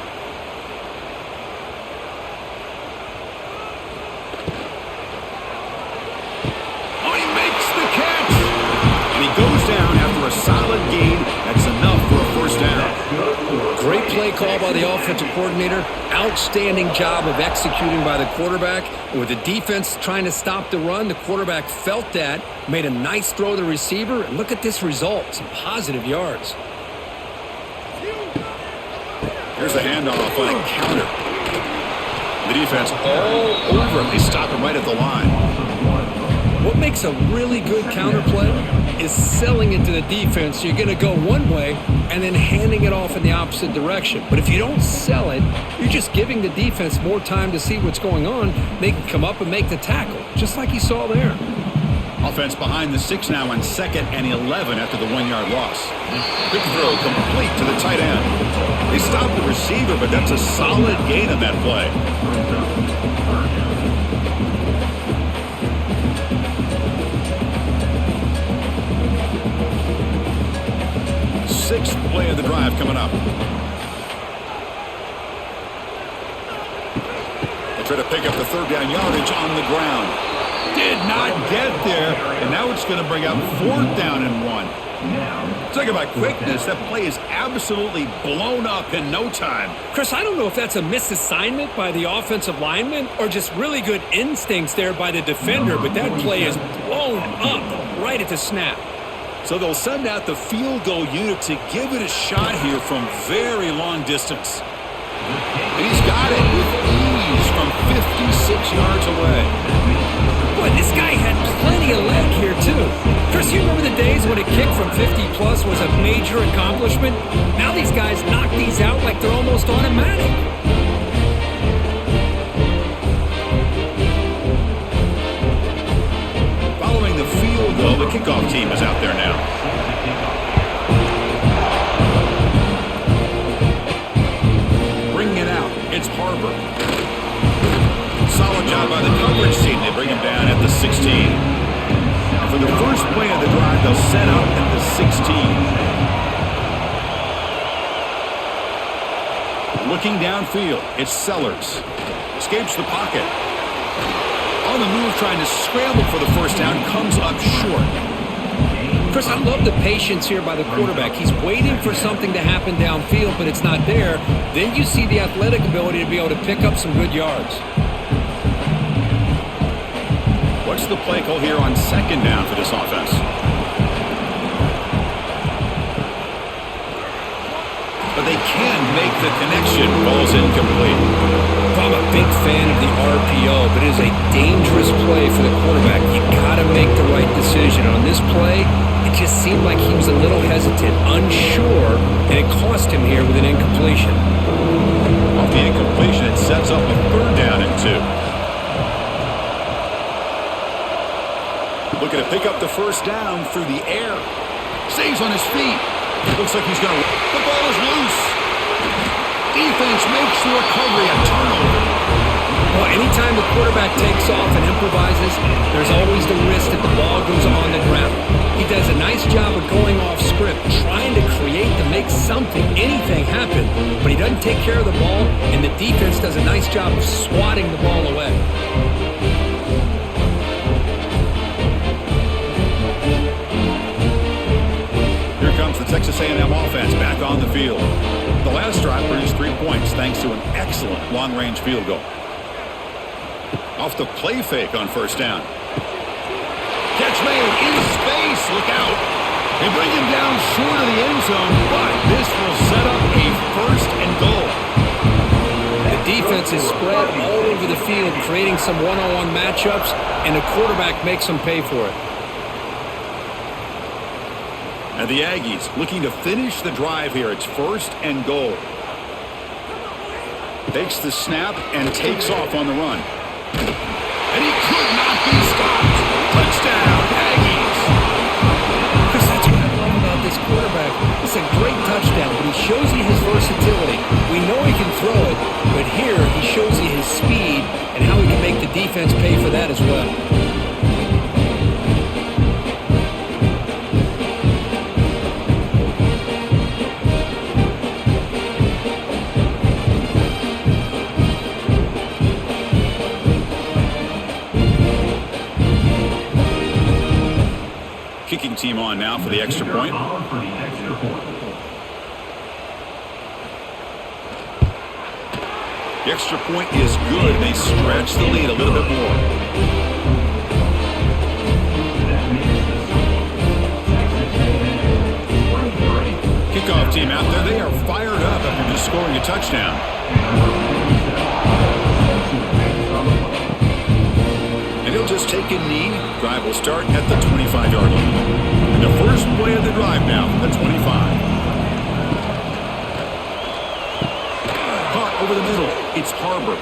Goes down after a solid gain. That's enough for a 1st down. Great play call by the offensive coordinator. Outstanding job of executing by the quarterback. And with the defense trying to stop the run, the quarterback felt that, made a nice throw to the receiver, and look at this result. Some positive yards. Here's the handoff on a counter. The defense all over him. They stop him right at the line. What makes a really good counter play is selling it to the defense. You're going to go one way and then handing it off in the opposite direction. But if you don't sell it, you're just giving the defense more time to see what's going on. They can come up and make the tackle, just like you saw there. Offense behind the 6 now on 2nd and 11 after the 1-yard loss. Quick throw complete to the tight end. They stopped the receiver, but that's a solid gain on that play. Sixth play of the drive coming up. They try to pick up the 3rd down yardage on the ground. Did not get there, and now it's going to bring up 4th down and 1. Talk about quickness. That play is absolutely blown up in no time. Chris, I don't know if that's a misassignment by the offensive lineman or just really good instincts there by the defender, but that play is blown up right at the snap. So they'll send out the field goal unit to give it a shot here from very long distance. And he's got it with ease from 56 yards away. Boy, this guy had plenty of leg here, too. Chris, you remember the days when a kick from 50-plus was a major accomplishment? Now these guys knock these out like they're almost automatic. Following the field goal, the kickoff team is out there now. Bringing it out, it's Harbor. Solid job by the coverage team. They bring him down at the 16. And for the first play of the drive, they'll set up at the 16. Looking downfield, it's Sellers. Escapes the pocket. On the move, trying to scramble for the first down, comes up short. Chris, I love the patience here by the quarterback. He's waiting for something to happen downfield, but it's not there. Then you see the athletic ability to be able to pick up some good yards. What's the play call here on 2nd down for this offense? But they can make the connection. Ball's incomplete. I'm a big fan of the RPO, but it is a dangerous play for the quarterback. You got to make the right decision. On this play, it just seemed like he was a little hesitant, unsure, and it cost him here with an incompletion. Off the incompletion, it sets up a 3rd down and 2. Looking to pick up the first down through the air. Stays on his feet. Looks like he's going to... The ball is loose. Defense makes the recovery a turnover. Well, anytime the quarterback takes off and improvises, there's always the risk that the ball goes on the ground. He does a nice job of going off script, trying to create to make something, anything happen, but he doesn't take care of the ball, and the defense does a nice job of swatting the ball away. Here comes the Texas A&M offense back on the field. The last drive produced 3 points thanks to an excellent long-range field goal. Off the play fake on first down. Catch made in space. Look out. They bring him down short of the end zone, but this will set up a 1st and goal. The defense is spread all over the field, creating some one-on-one matchups, and the quarterback makes them pay for it. And the Aggies looking to finish the drive here. It's 1st and goal. Takes the snap and takes off on the run. And he could not be stopped. Touchdown, Aggies. Chris, that's what I love about this quarterback. It's a great touchdown, but he shows you his versatility. We know he can throw it, but here he shows you his speed and how he can make the defense pay for that as well. Kicking team on now for the extra point. The extra point is good. They stretch the lead a little bit more. Kickoff team out there. They are fired up after just scoring a touchdown. And he'll just take a knee. Drive will start at the 25-yard line. And the first play of the drive now from the 25. Caught over the middle. It's Harbor.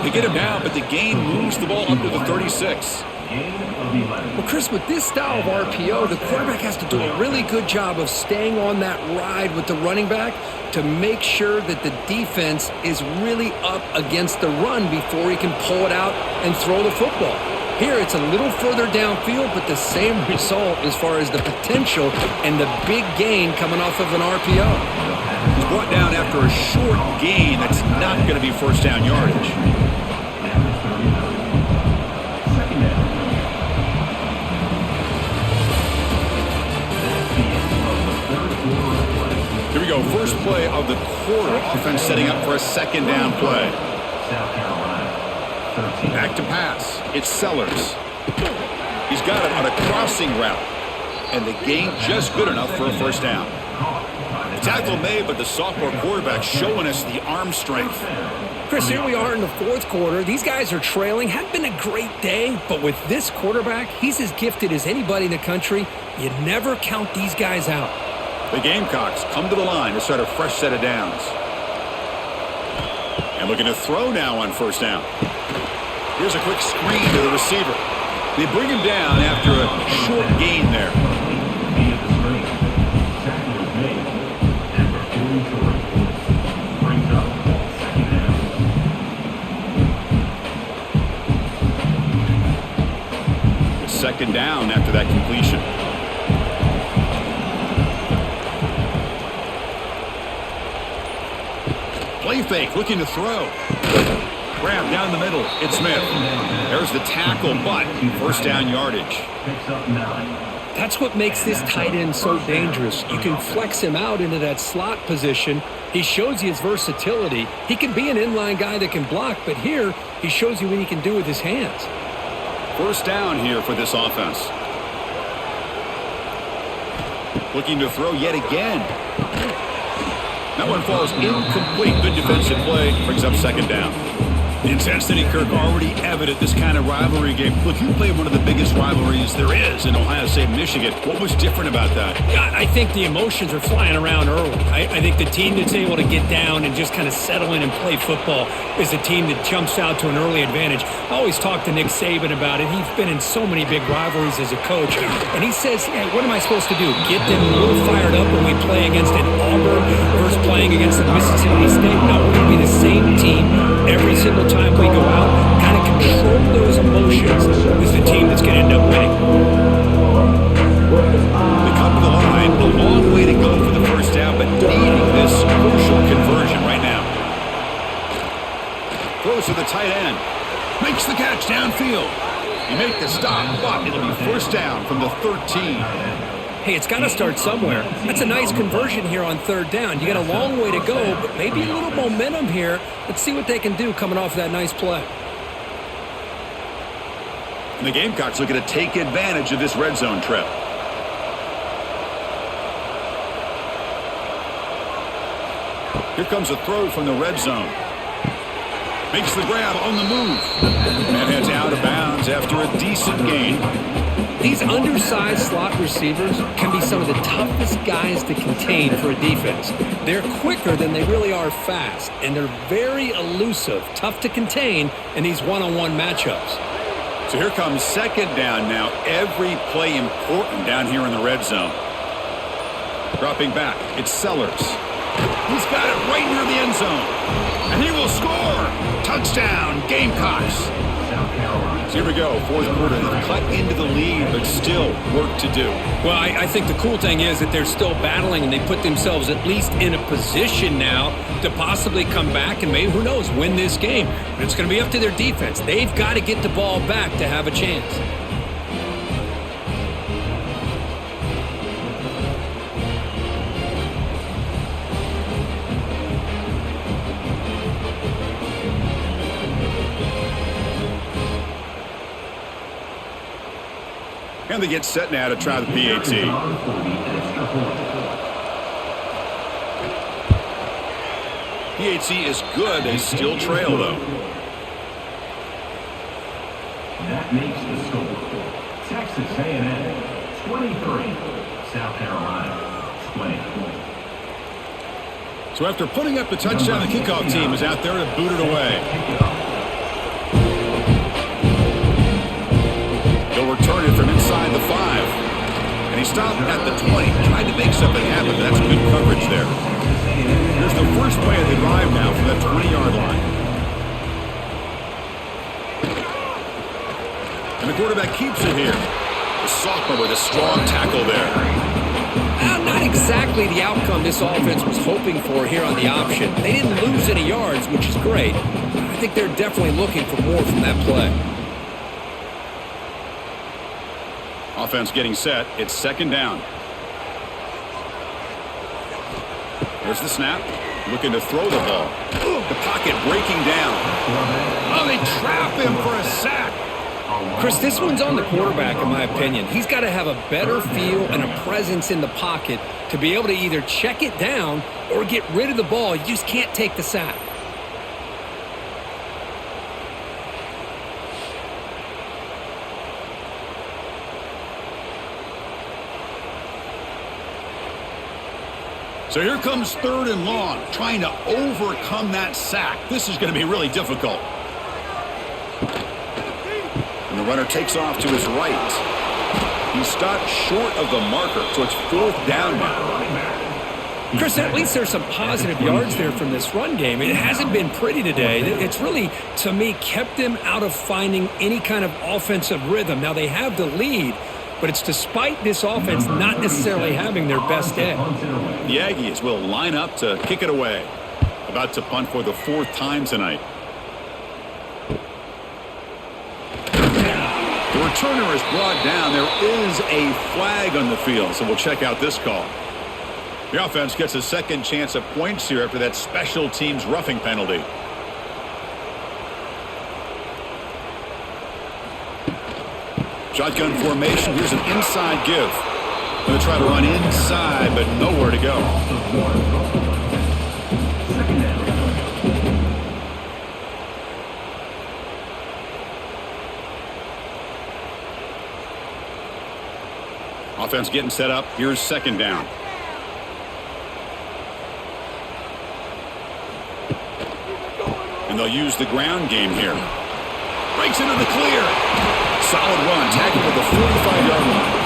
They get him down, but the gain moves the ball up to the 36. Well, Chris, with this style of RPO, the quarterback has to do a really good job of staying on that ride with the running back to make sure that the defense is really up against the run before he can pull it out and throw the football. Here, it's a little further downfield, but the same result as far as the potential and the big gain coming off of an RPO. He's brought down after a short gain that's not going to be first down yardage. Here we go, first play of the quarter. Offense setting up for a second down play. Back to pass. It's Sellers. He's got it on a crossing route. And the gain just good enough for a first down. The tackle made, but the sophomore quarterback showing us the arm strength. Chris, here we are in the fourth quarter. These guys are trailing. Hadn't been a great day, but with this quarterback, he's as gifted as anybody in the country. You never count these guys out. The Gamecocks come to the line to start a fresh set of downs. And looking to throw now on first down. Here's a quick screen to the receiver. They bring him down after a short gain there. It's second down after that completion. Play fake, looking to throw. Grab down the middle. It's Smith. There's the tackle, but first down yardage. That's what makes this tight end so dangerous. You can flex him out into that slot position. He shows you his versatility. He can be an inline guy that can block, but here he shows you what he can do with his hands. First down here for this offense. Looking to throw yet again. That one falls incomplete. Good defensive play. Brings up second down. The intensity, Kirk, already evident this kind of rivalry game. Look, you played one of the biggest rivalries there is in Ohio State, Michigan. What was different about that? Yeah, I think the emotions are flying around early. I think the team that's able to get down and just kind of settle in and play football is the team that jumps out to an early advantage. I always talk to Nick Saban about it. He's been in so many big rivalries as a coach. And he says, yeah, what am I supposed to do? Get them a little fired up when we play against an Auburn versus playing against a Mississippi State? No, we're going to be the same team every single time we go out. Kind of control those emotions is the team that's going to end up winning. They come to the line, a long way to go for the first down, but needing this crucial conversion right now. Throws to the tight end. Makes the catch downfield. You make the stop, but it'll be first down from the 13. Hey, it's got to start somewhere. That's a nice conversion here on third down. You got a long way to go, but maybe a little momentum here. Let's see what they can do coming off that nice play. And the Gamecocks looking to take advantage of this red zone trip. Here comes a throw from the red zone. Makes the grab on the move. And heads out of bounds after a decent gain. These undersized slot receivers can be some of the toughest guys to contain for a defense. They're quicker than they really are fast, and they're very elusive, tough to contain in these one-on-one matchups. So here comes second down now. Every play important down here in the red zone. Dropping back, it's Sellers. He's got it right near the end zone. And he will score. Touchdown, Gamecocks. So here we go, fourth quarter. They've cut into the lead, but still work to do. Well, I think the cool thing is that they're still battling, and they put themselves at least in a position now to possibly come back and maybe, who knows, win this game. But it's going to be up to their defense. They've got to get the ball back to have a chance. And they get set now to try the PAT. PAT is good. They still trail, though. That makes the score. Texas A&M 23, South Carolina, 20. So after putting up the touchdown, the kickoff team is out there to boot it away. He'll return it from inside the 5. And he stopped at the 20. Tried to make something happen, but that's good coverage there. Here's the first play of the drive now from that 20-yard line. And the quarterback keeps it here. The sophomore with a strong tackle there. Not exactly the outcome this offense was hoping for here on the option. They didn't lose any yards, which is great. I think they're definitely looking for more from that play. Offense getting set. It's second down. There's the snap. Looking to throw the ball. The pocket breaking down. Oh, they trap him for a sack. Chris, this one's on the quarterback, in my opinion. He's got to have a better feel and a presence in the pocket to be able to either check it down or get rid of the ball. You just can't take the sack. So here comes third and long, trying to overcome that sack. This is going to be really difficult. And the runner takes off to his right. He stopped short of the marker, so it's fourth down now. Chris, at least there's some positive yards there from this run game. It hasn't been pretty today. It's really, to me, kept them out of finding any kind of offensive rhythm. Now, they have the lead, but it's despite this offense not necessarily having their best day. The Aggies will line up to kick it away. About to punt for the 4th time tonight. The returner is brought down. There is a flag on the field, so we'll check out this call. The offense gets a second chance at points here after that special teams roughing penalty. Shotgun formation. Here's an inside give. Going to try to run inside, but nowhere to go. Offense getting set up. Here's second down. And they'll use the ground game here. Breaks into the clear. Solid run. Tackled at the 45-yard line.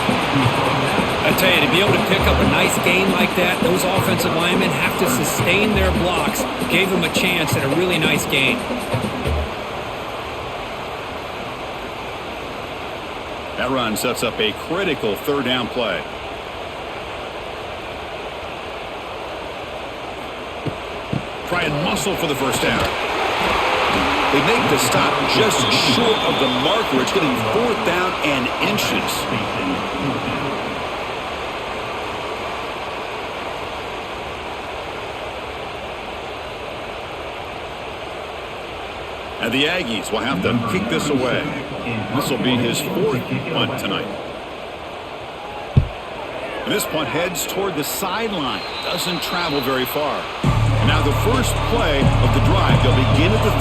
I tell you, to be able to pick up a nice gain like that, those offensive linemen have to sustain their blocks. Gave them a chance at a really nice gain. That run sets up a critical third down play. Try and muscle for the first down. They make the stop just short of the marker. It's getting 4th down and inches. And the Aggies will have to kick this away. This will be his 4th punt tonight. And this punt heads toward the sideline. Doesn't travel very far. And now the first play of the drive. They'll begin at the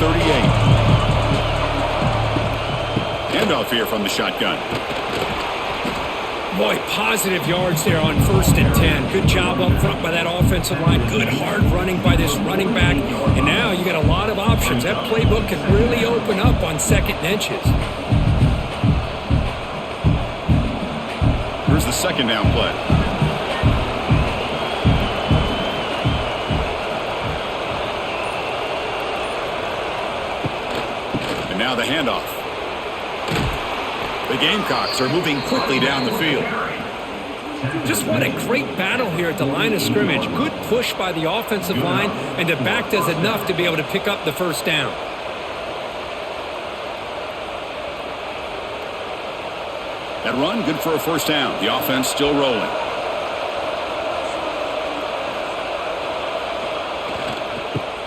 38. Handoff here from the shotgun. Boy, positive yards there on 1st and 10. Good job up front by that offensive line. Good hard running by this running back. And now you got a lot of options. That playbook can really open up on 2nd and inches. Here's the second down play. And now the handoff. The Gamecocks are moving quickly down the field. Just what a great battle here at the line of scrimmage. Good push by the offensive line, and the back does enough to be able to pick up the first down. That run, good for a first down. The offense still rolling.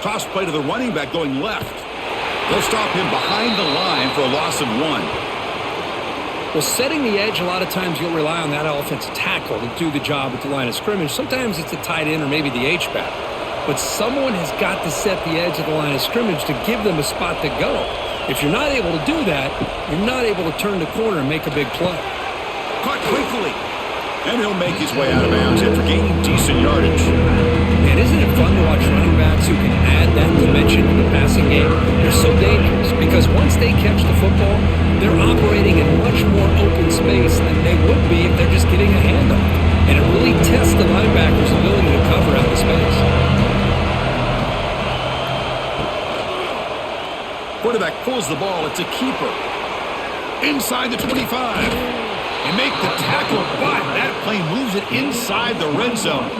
Toss play to the running back going left. They'll stop him behind the line for a loss of 1. Well, setting the edge, a lot of times you'll rely on that offensive tackle to do the job at the line of scrimmage. Sometimes it's the tight end or maybe the H-back. But someone has got to set the edge of the line of scrimmage to give them a spot to go. If you're not able to do that, you're not able to turn the corner and make a big play. Caught quickly. And he'll make his way out of bounds after gaining decent yardage. Man, isn't it fun to watch running backs who can add that dimension to the passing game? They're so dangerous because once they catch the football, they're operating in much more open space than they would be if they're just getting a handoff. And it really tests the linebacker's ability to cover out the space. Quarterback pulls the ball. It's a keeper. Inside the 25. And make the tackle, but that play moves it inside the red zone.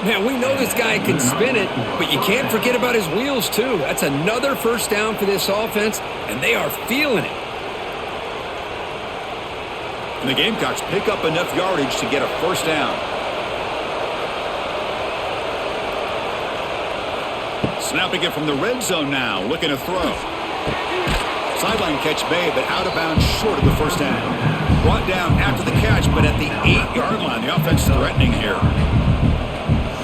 Man, we know this guy can spin it, but you can't forget about his wheels, too. That's another first down for this offense, and they are feeling it. And the Gamecocks pick up enough yardage to get a first down. Snapping it from the red zone now, looking to throw. Sideline catch made, but out of bounds short of the first down. Brought down after the catch, but at the 8-yard line. The offense threatening here.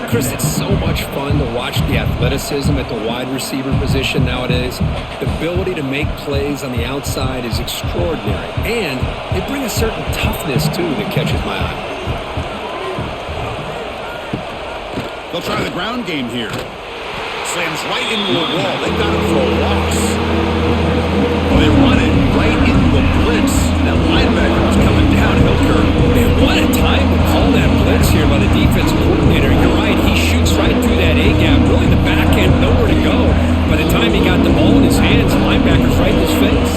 Chris, it's so much fun to watch the athleticism at the wide receiver position nowadays. The ability to make plays on the outside is extraordinary. And they bring a certain toughness, too, that catches my eye. They'll try the ground game here. Slams right into a wall. They've got him for a loss. Well, they run it right into a blitz. That linebacker was coming downhill curve. Man, what a time to call that blitz here by the defensive coordinator. You're right, he shoots right through that A-gap. Really the back end, nowhere to go. By the time he got the ball in his hands, the linebacker's right in his face.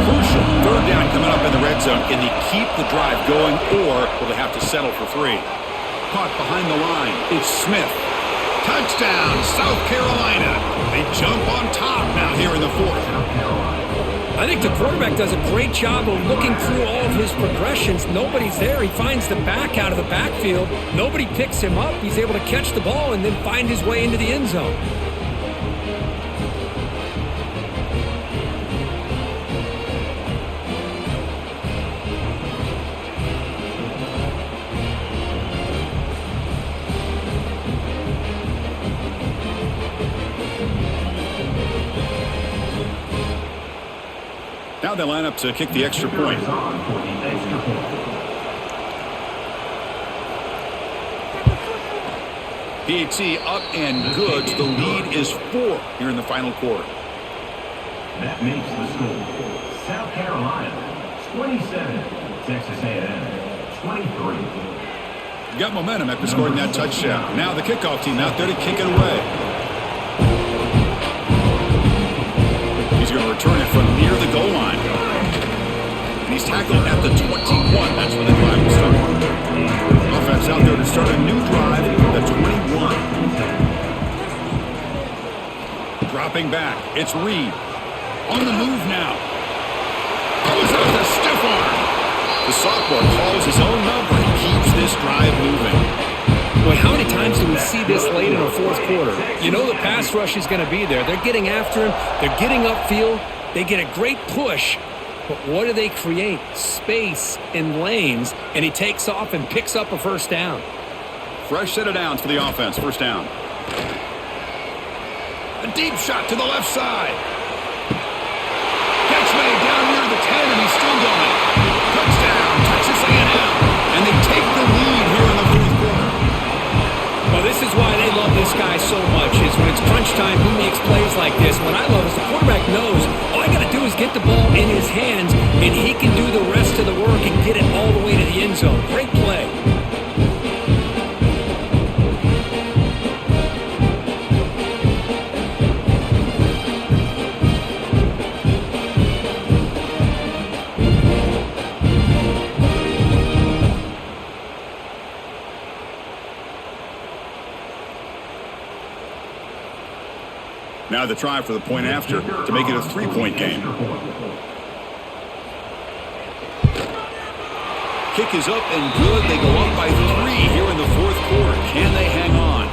Crucial third down coming up in the red zone. Can they keep the drive going, or will they have to settle for 3? Caught behind the line. It's Smith. Touchdown, South Carolina. They jump on top now here in the 4th. I think the quarterback does a great job of looking through all of his progressions. Nobody's there. He finds the back out of the backfield. Nobody picks him up. He's able to catch the ball and then find his way into the end zone. Now they line up to kick the extra point. PAT up and good. The lead is 4 here in the final quarter. That makes the score South Carolina 27, Texas A&M 23. Got momentum after scoring that touchdown. Now the kickoff team out there to kick it away. He's going to return it from near the goal line. And he's tackled at the 21. That's when the drive will start. Offense out there to start a new drive at the 21. Dropping back. It's Reed. On the move now. Goes out the stiff arm. The sophomore calls his own number and keeps this drive moving. Boy, how many times do we see this late in a fourth quarter? You know the pass rush is going to be there. They're getting after him. They're getting upfield. They get a great push. But what do they create? Space in lanes. And he takes off and picks up a first down. Fresh set of downs for the offense. First down. A deep shot to the left side. Catch made down near the 10, and he's still going. Touchdown, Texas A&M. And they take the lead here in the fourth quarter. Well, this is why they love this guy so much, is when it's crunch time, he makes plays like this. What I love is the quarterback knows all I got to do is get the ball in his hands, and he can do the rest of the work and get it all the way to the end zone. Great play. Now the try for the point after to make it a 3-point game. Kick is up and good. They go up by 3 here in the fourth quarter. Can they hang on?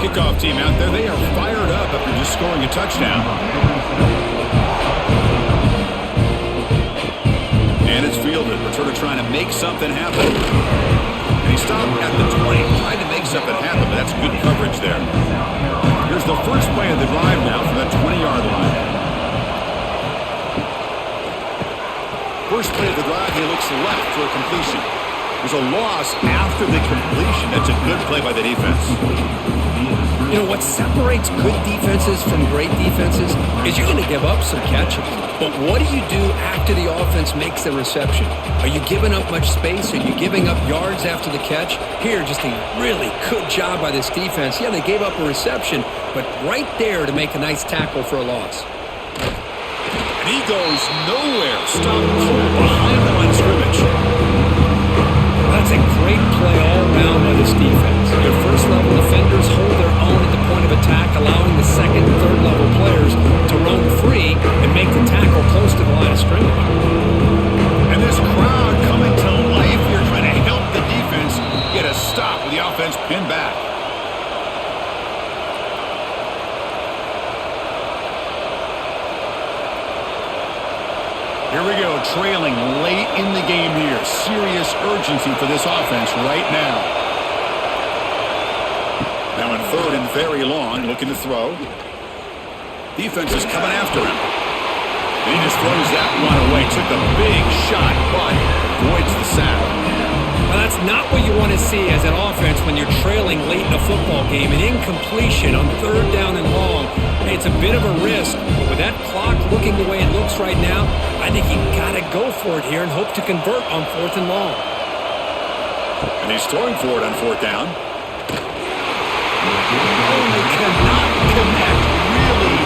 Kickoff team out there. They are fired up after just scoring a touchdown. And it's fielded. Returner trying to make something happen. And he stopped at the 20, trying to make something happen, but that's good coverage there. Here's the first play of the drive now from that 20-yard line. First play of the drive, he looks left for a completion. There's a loss after the completion. That's a good play by the defense. You know, what separates good defenses from great defenses is you're going to give up some catches. But what do you do after the offense makes the reception? Are you giving up much space? Are you giving up yards after the catch? Here, just a really good job by this defense. Yeah, they gave up a reception, but right there to make a nice tackle for a loss. And he goes nowhere. Stopped cold behind the line of scrimmage. That's a great play all around by this defense. Their first-level defenders hold their own at the point of attack, allowing the second and third-level players to run free and make the tackle close to the line of scrimmage. And this crowd coming to life here, trying to help the defense get a stop with the offense pinned back. Here we go, trailing late in the game here. Serious urgency for this offense right now. Now in third and very long, looking to throw. Defense is coming after him. And he just throws that one away. Took a big shot, but avoids the sack. Well, that's not what you want to see as an offense when you're trailing late in a football game. An incompletion on third down and long. Hey, it's a bit of a risk, but with that clock looking the way it looks right now, I think you've got to go for it here and hope to convert on fourth and long. And he's throwing for it on fourth down. Oh, they cannot connect. Really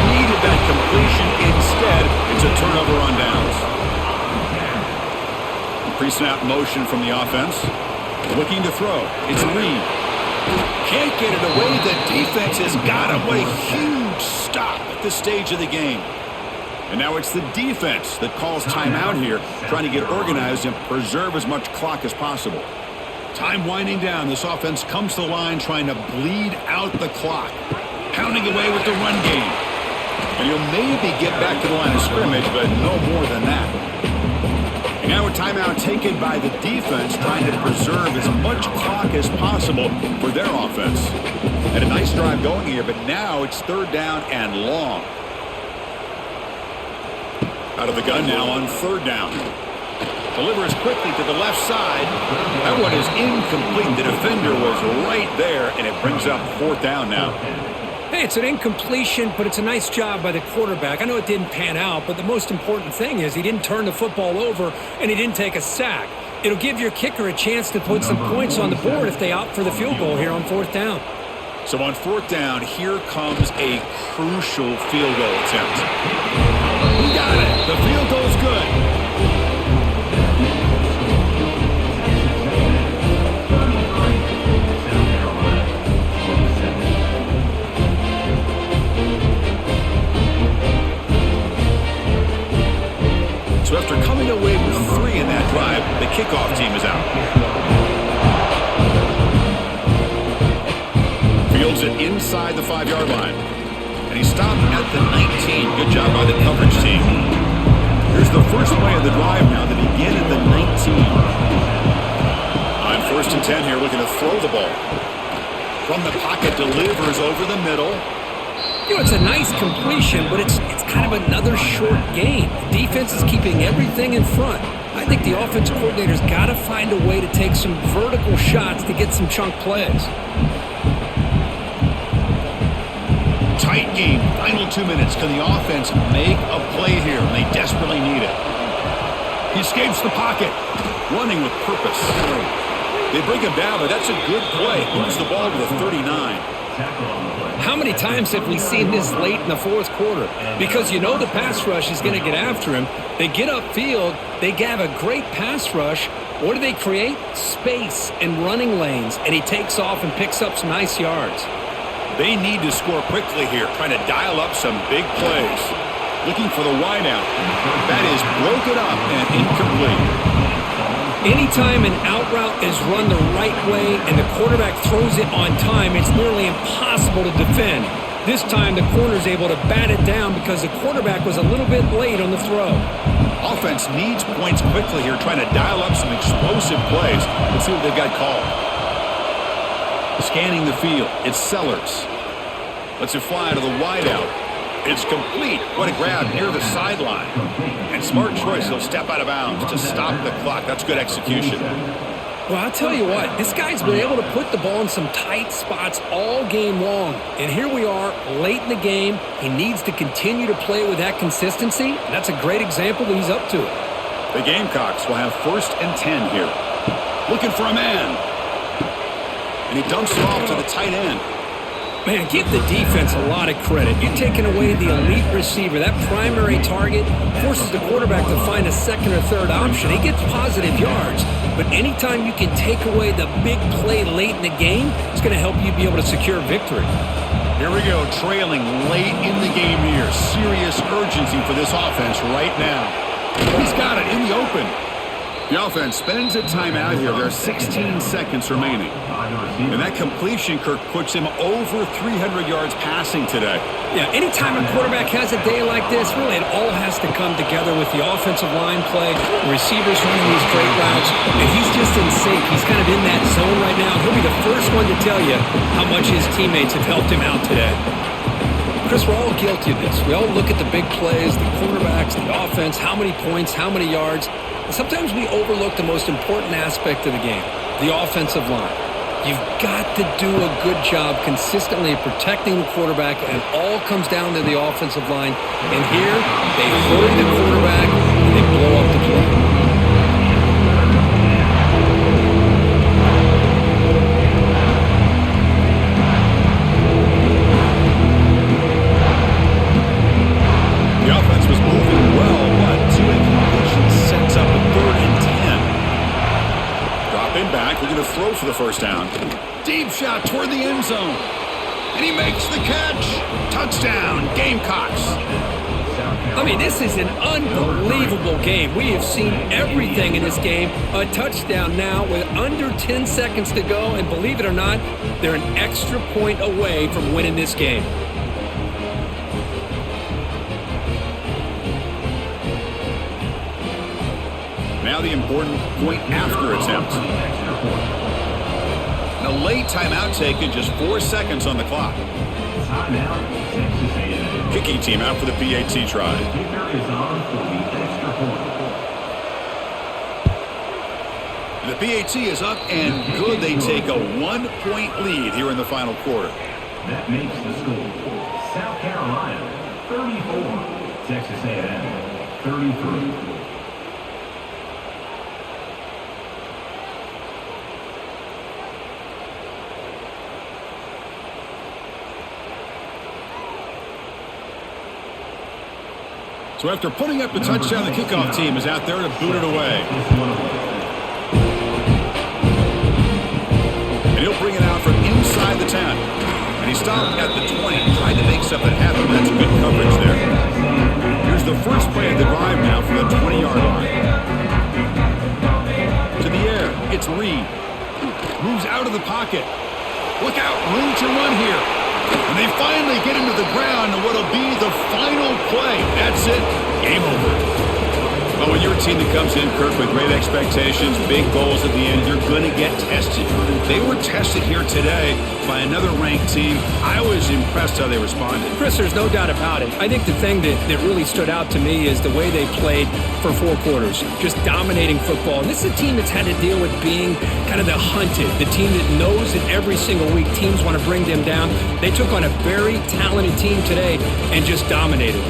needed that completion. Instead, it's a turnover on downs. Pre-snap motion from the offense. Looking to throw. It's Reed. Can't get it away. The defense has got him. What a huge stop at this stage of the game. And now it's the defense that calls timeout here, trying to get organized and preserve as much clock as possible. Time winding down. This offense comes to the line trying to bleed out the clock. Pounding away with the run game. And you'll maybe get back to the line of scrimmage, but no more than that. And now a timeout taken by the defense, trying to preserve as much clock as possible for their offense. And a nice drive going here, but now it's third down and long. Out of the gun now on third down. Delivers quickly to the left side. That one is incomplete. The defender was right there, and it brings up fourth down now. Hey, it's an incompletion, but it's a nice job by the quarterback. I know it didn't pan out, but the most important thing is he didn't turn the football over and he didn't take a sack. It'll give your kicker a chance to put some points on the board if they opt for the field goal here on fourth down. So on fourth down, here comes a crucial field goal attempt. He got it. The field goal's good. So after coming away with 3 in that drive, the kickoff team is out. Fields it inside the 5-yard line. And he stopped at the 19. Good job by the coverage team. Here's the first play of the drive now. They begin at the 19. On first and 10 here, looking to throw the ball. From the pocket, delivers over the middle. You know, it's a nice completion, but it's kind of another short game. The defense is keeping everything in front. I think the offensive coordinator's got to find a way to take some vertical shots to get some chunk plays. Tight game, final 2 minutes. Can the offense make a play here? They desperately need it. He escapes the pocket, running with purpose. They bring him down, but that's a good play. Moves the ball to the 39. How many times have we seen this late in the fourth quarter? Because you know the pass rush is going to get after him. They get upfield. They have a great pass rush. What do they create? Space and running lanes. And he takes off and picks up some nice yards. They need to score quickly here, trying to dial up some big plays. Looking for the wideout. That is broken up and incomplete. Anytime an out route is run the right way and the quarterback throws it on time, it's nearly impossible to defend. This time the corner's able to bat it down because the quarterback was a little bit late on the throw. Offense needs points quickly here, trying to dial up some explosive plays. Let's see what they've got called. Scanning the field, it's Sellers. Lets it fly to the wideout. It's complete. What a grab near the sideline. And smart choice. He'll step out of bounds to stop the clock. That's good execution. Well, I'll tell you what, this guy's been able to put the ball in some tight spots all game long. And here we are, late in the game. He needs to continue to play with that consistency. And that's a great example that he's up to it. The Gamecocks will have 1st and 10 here. Looking for a man. And he dumps it off to the tight end. Man, give the defense a lot of credit. You're taking away the elite receiver. That primary target forces the quarterback to find a second or third option. He gets positive yards. But anytime you can take away the big play late in the game, it's going to help you be able to secure victory. Here we go, trailing late in the game here. Serious urgency for this offense right now. He's got it in the open. The offense spends a timeout here. There are 16 seconds remaining. And that completion, Kirk, puts him over 300 yards passing today. Yeah, anytime a quarterback has a day like this, really it all has to come together with the offensive line play, the receivers running these great routes, and he's just in sync. He's kind of in that zone right now. He'll be the first one to tell you how much his teammates have helped him out today. Chris, we're all guilty of this. We all look at the big plays, the quarterbacks, the offense, how many points, how many yards. And sometimes we overlook the most important aspect of the game, the offensive line. You've got to do a good job consistently protecting the quarterback, and it all comes down to the offensive line. And here, they hurry the quarterback, and they blow up the play. The offense was moving well, but two incompletions sets up a 3rd and 10. Dropping back, we're going to throw for the first down. Deep shot toward the end zone. And he makes the catch. Touchdown, Gamecocks. I mean, this is an unbelievable game. We have seen everything in this game. A touchdown now with under 10 seconds to go, and believe it or not, they're an extra point away from winning this game. Now the important point after attempt. And a late timeout taken, just 4 seconds on the clock. Kicking team out for the PAT try. The PAT is up and good. They take a 1-point lead here in the final quarter. That makes the score South Carolina 34, Texas A&M 33. So after putting up the touchdown, the kickoff team is out there to boot it away. And he'll bring it out from inside the 10. And he stopped at the 20, trying to make something happen. That's good coverage there. Here's the first play of the drive now from the 20-yard line. To the air, it's Reed. Moves out of the pocket. Look out, room to run here. And they finally get him to the ground in what'll be the final play. That's it. Game over. Well, when you're a team that comes in, Kirk, with great expectations, big goals at the end, you're going to get tested. They were tested here today by another ranked team. I was impressed how they responded. Chris, there's no doubt about it. I think the thing that really stood out to me is the way they played for 4 quarters, just dominating football. And this is a team that's had to deal with being kind of the hunted, the team that knows that every single week teams want to bring them down. They took on a very talented team today and just dominated.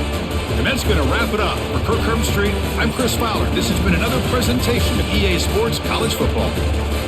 And that's going to wrap it up. For Kirk Herbstreit, I'm Chris Fowler. This has been another presentation of EA Sports College Football.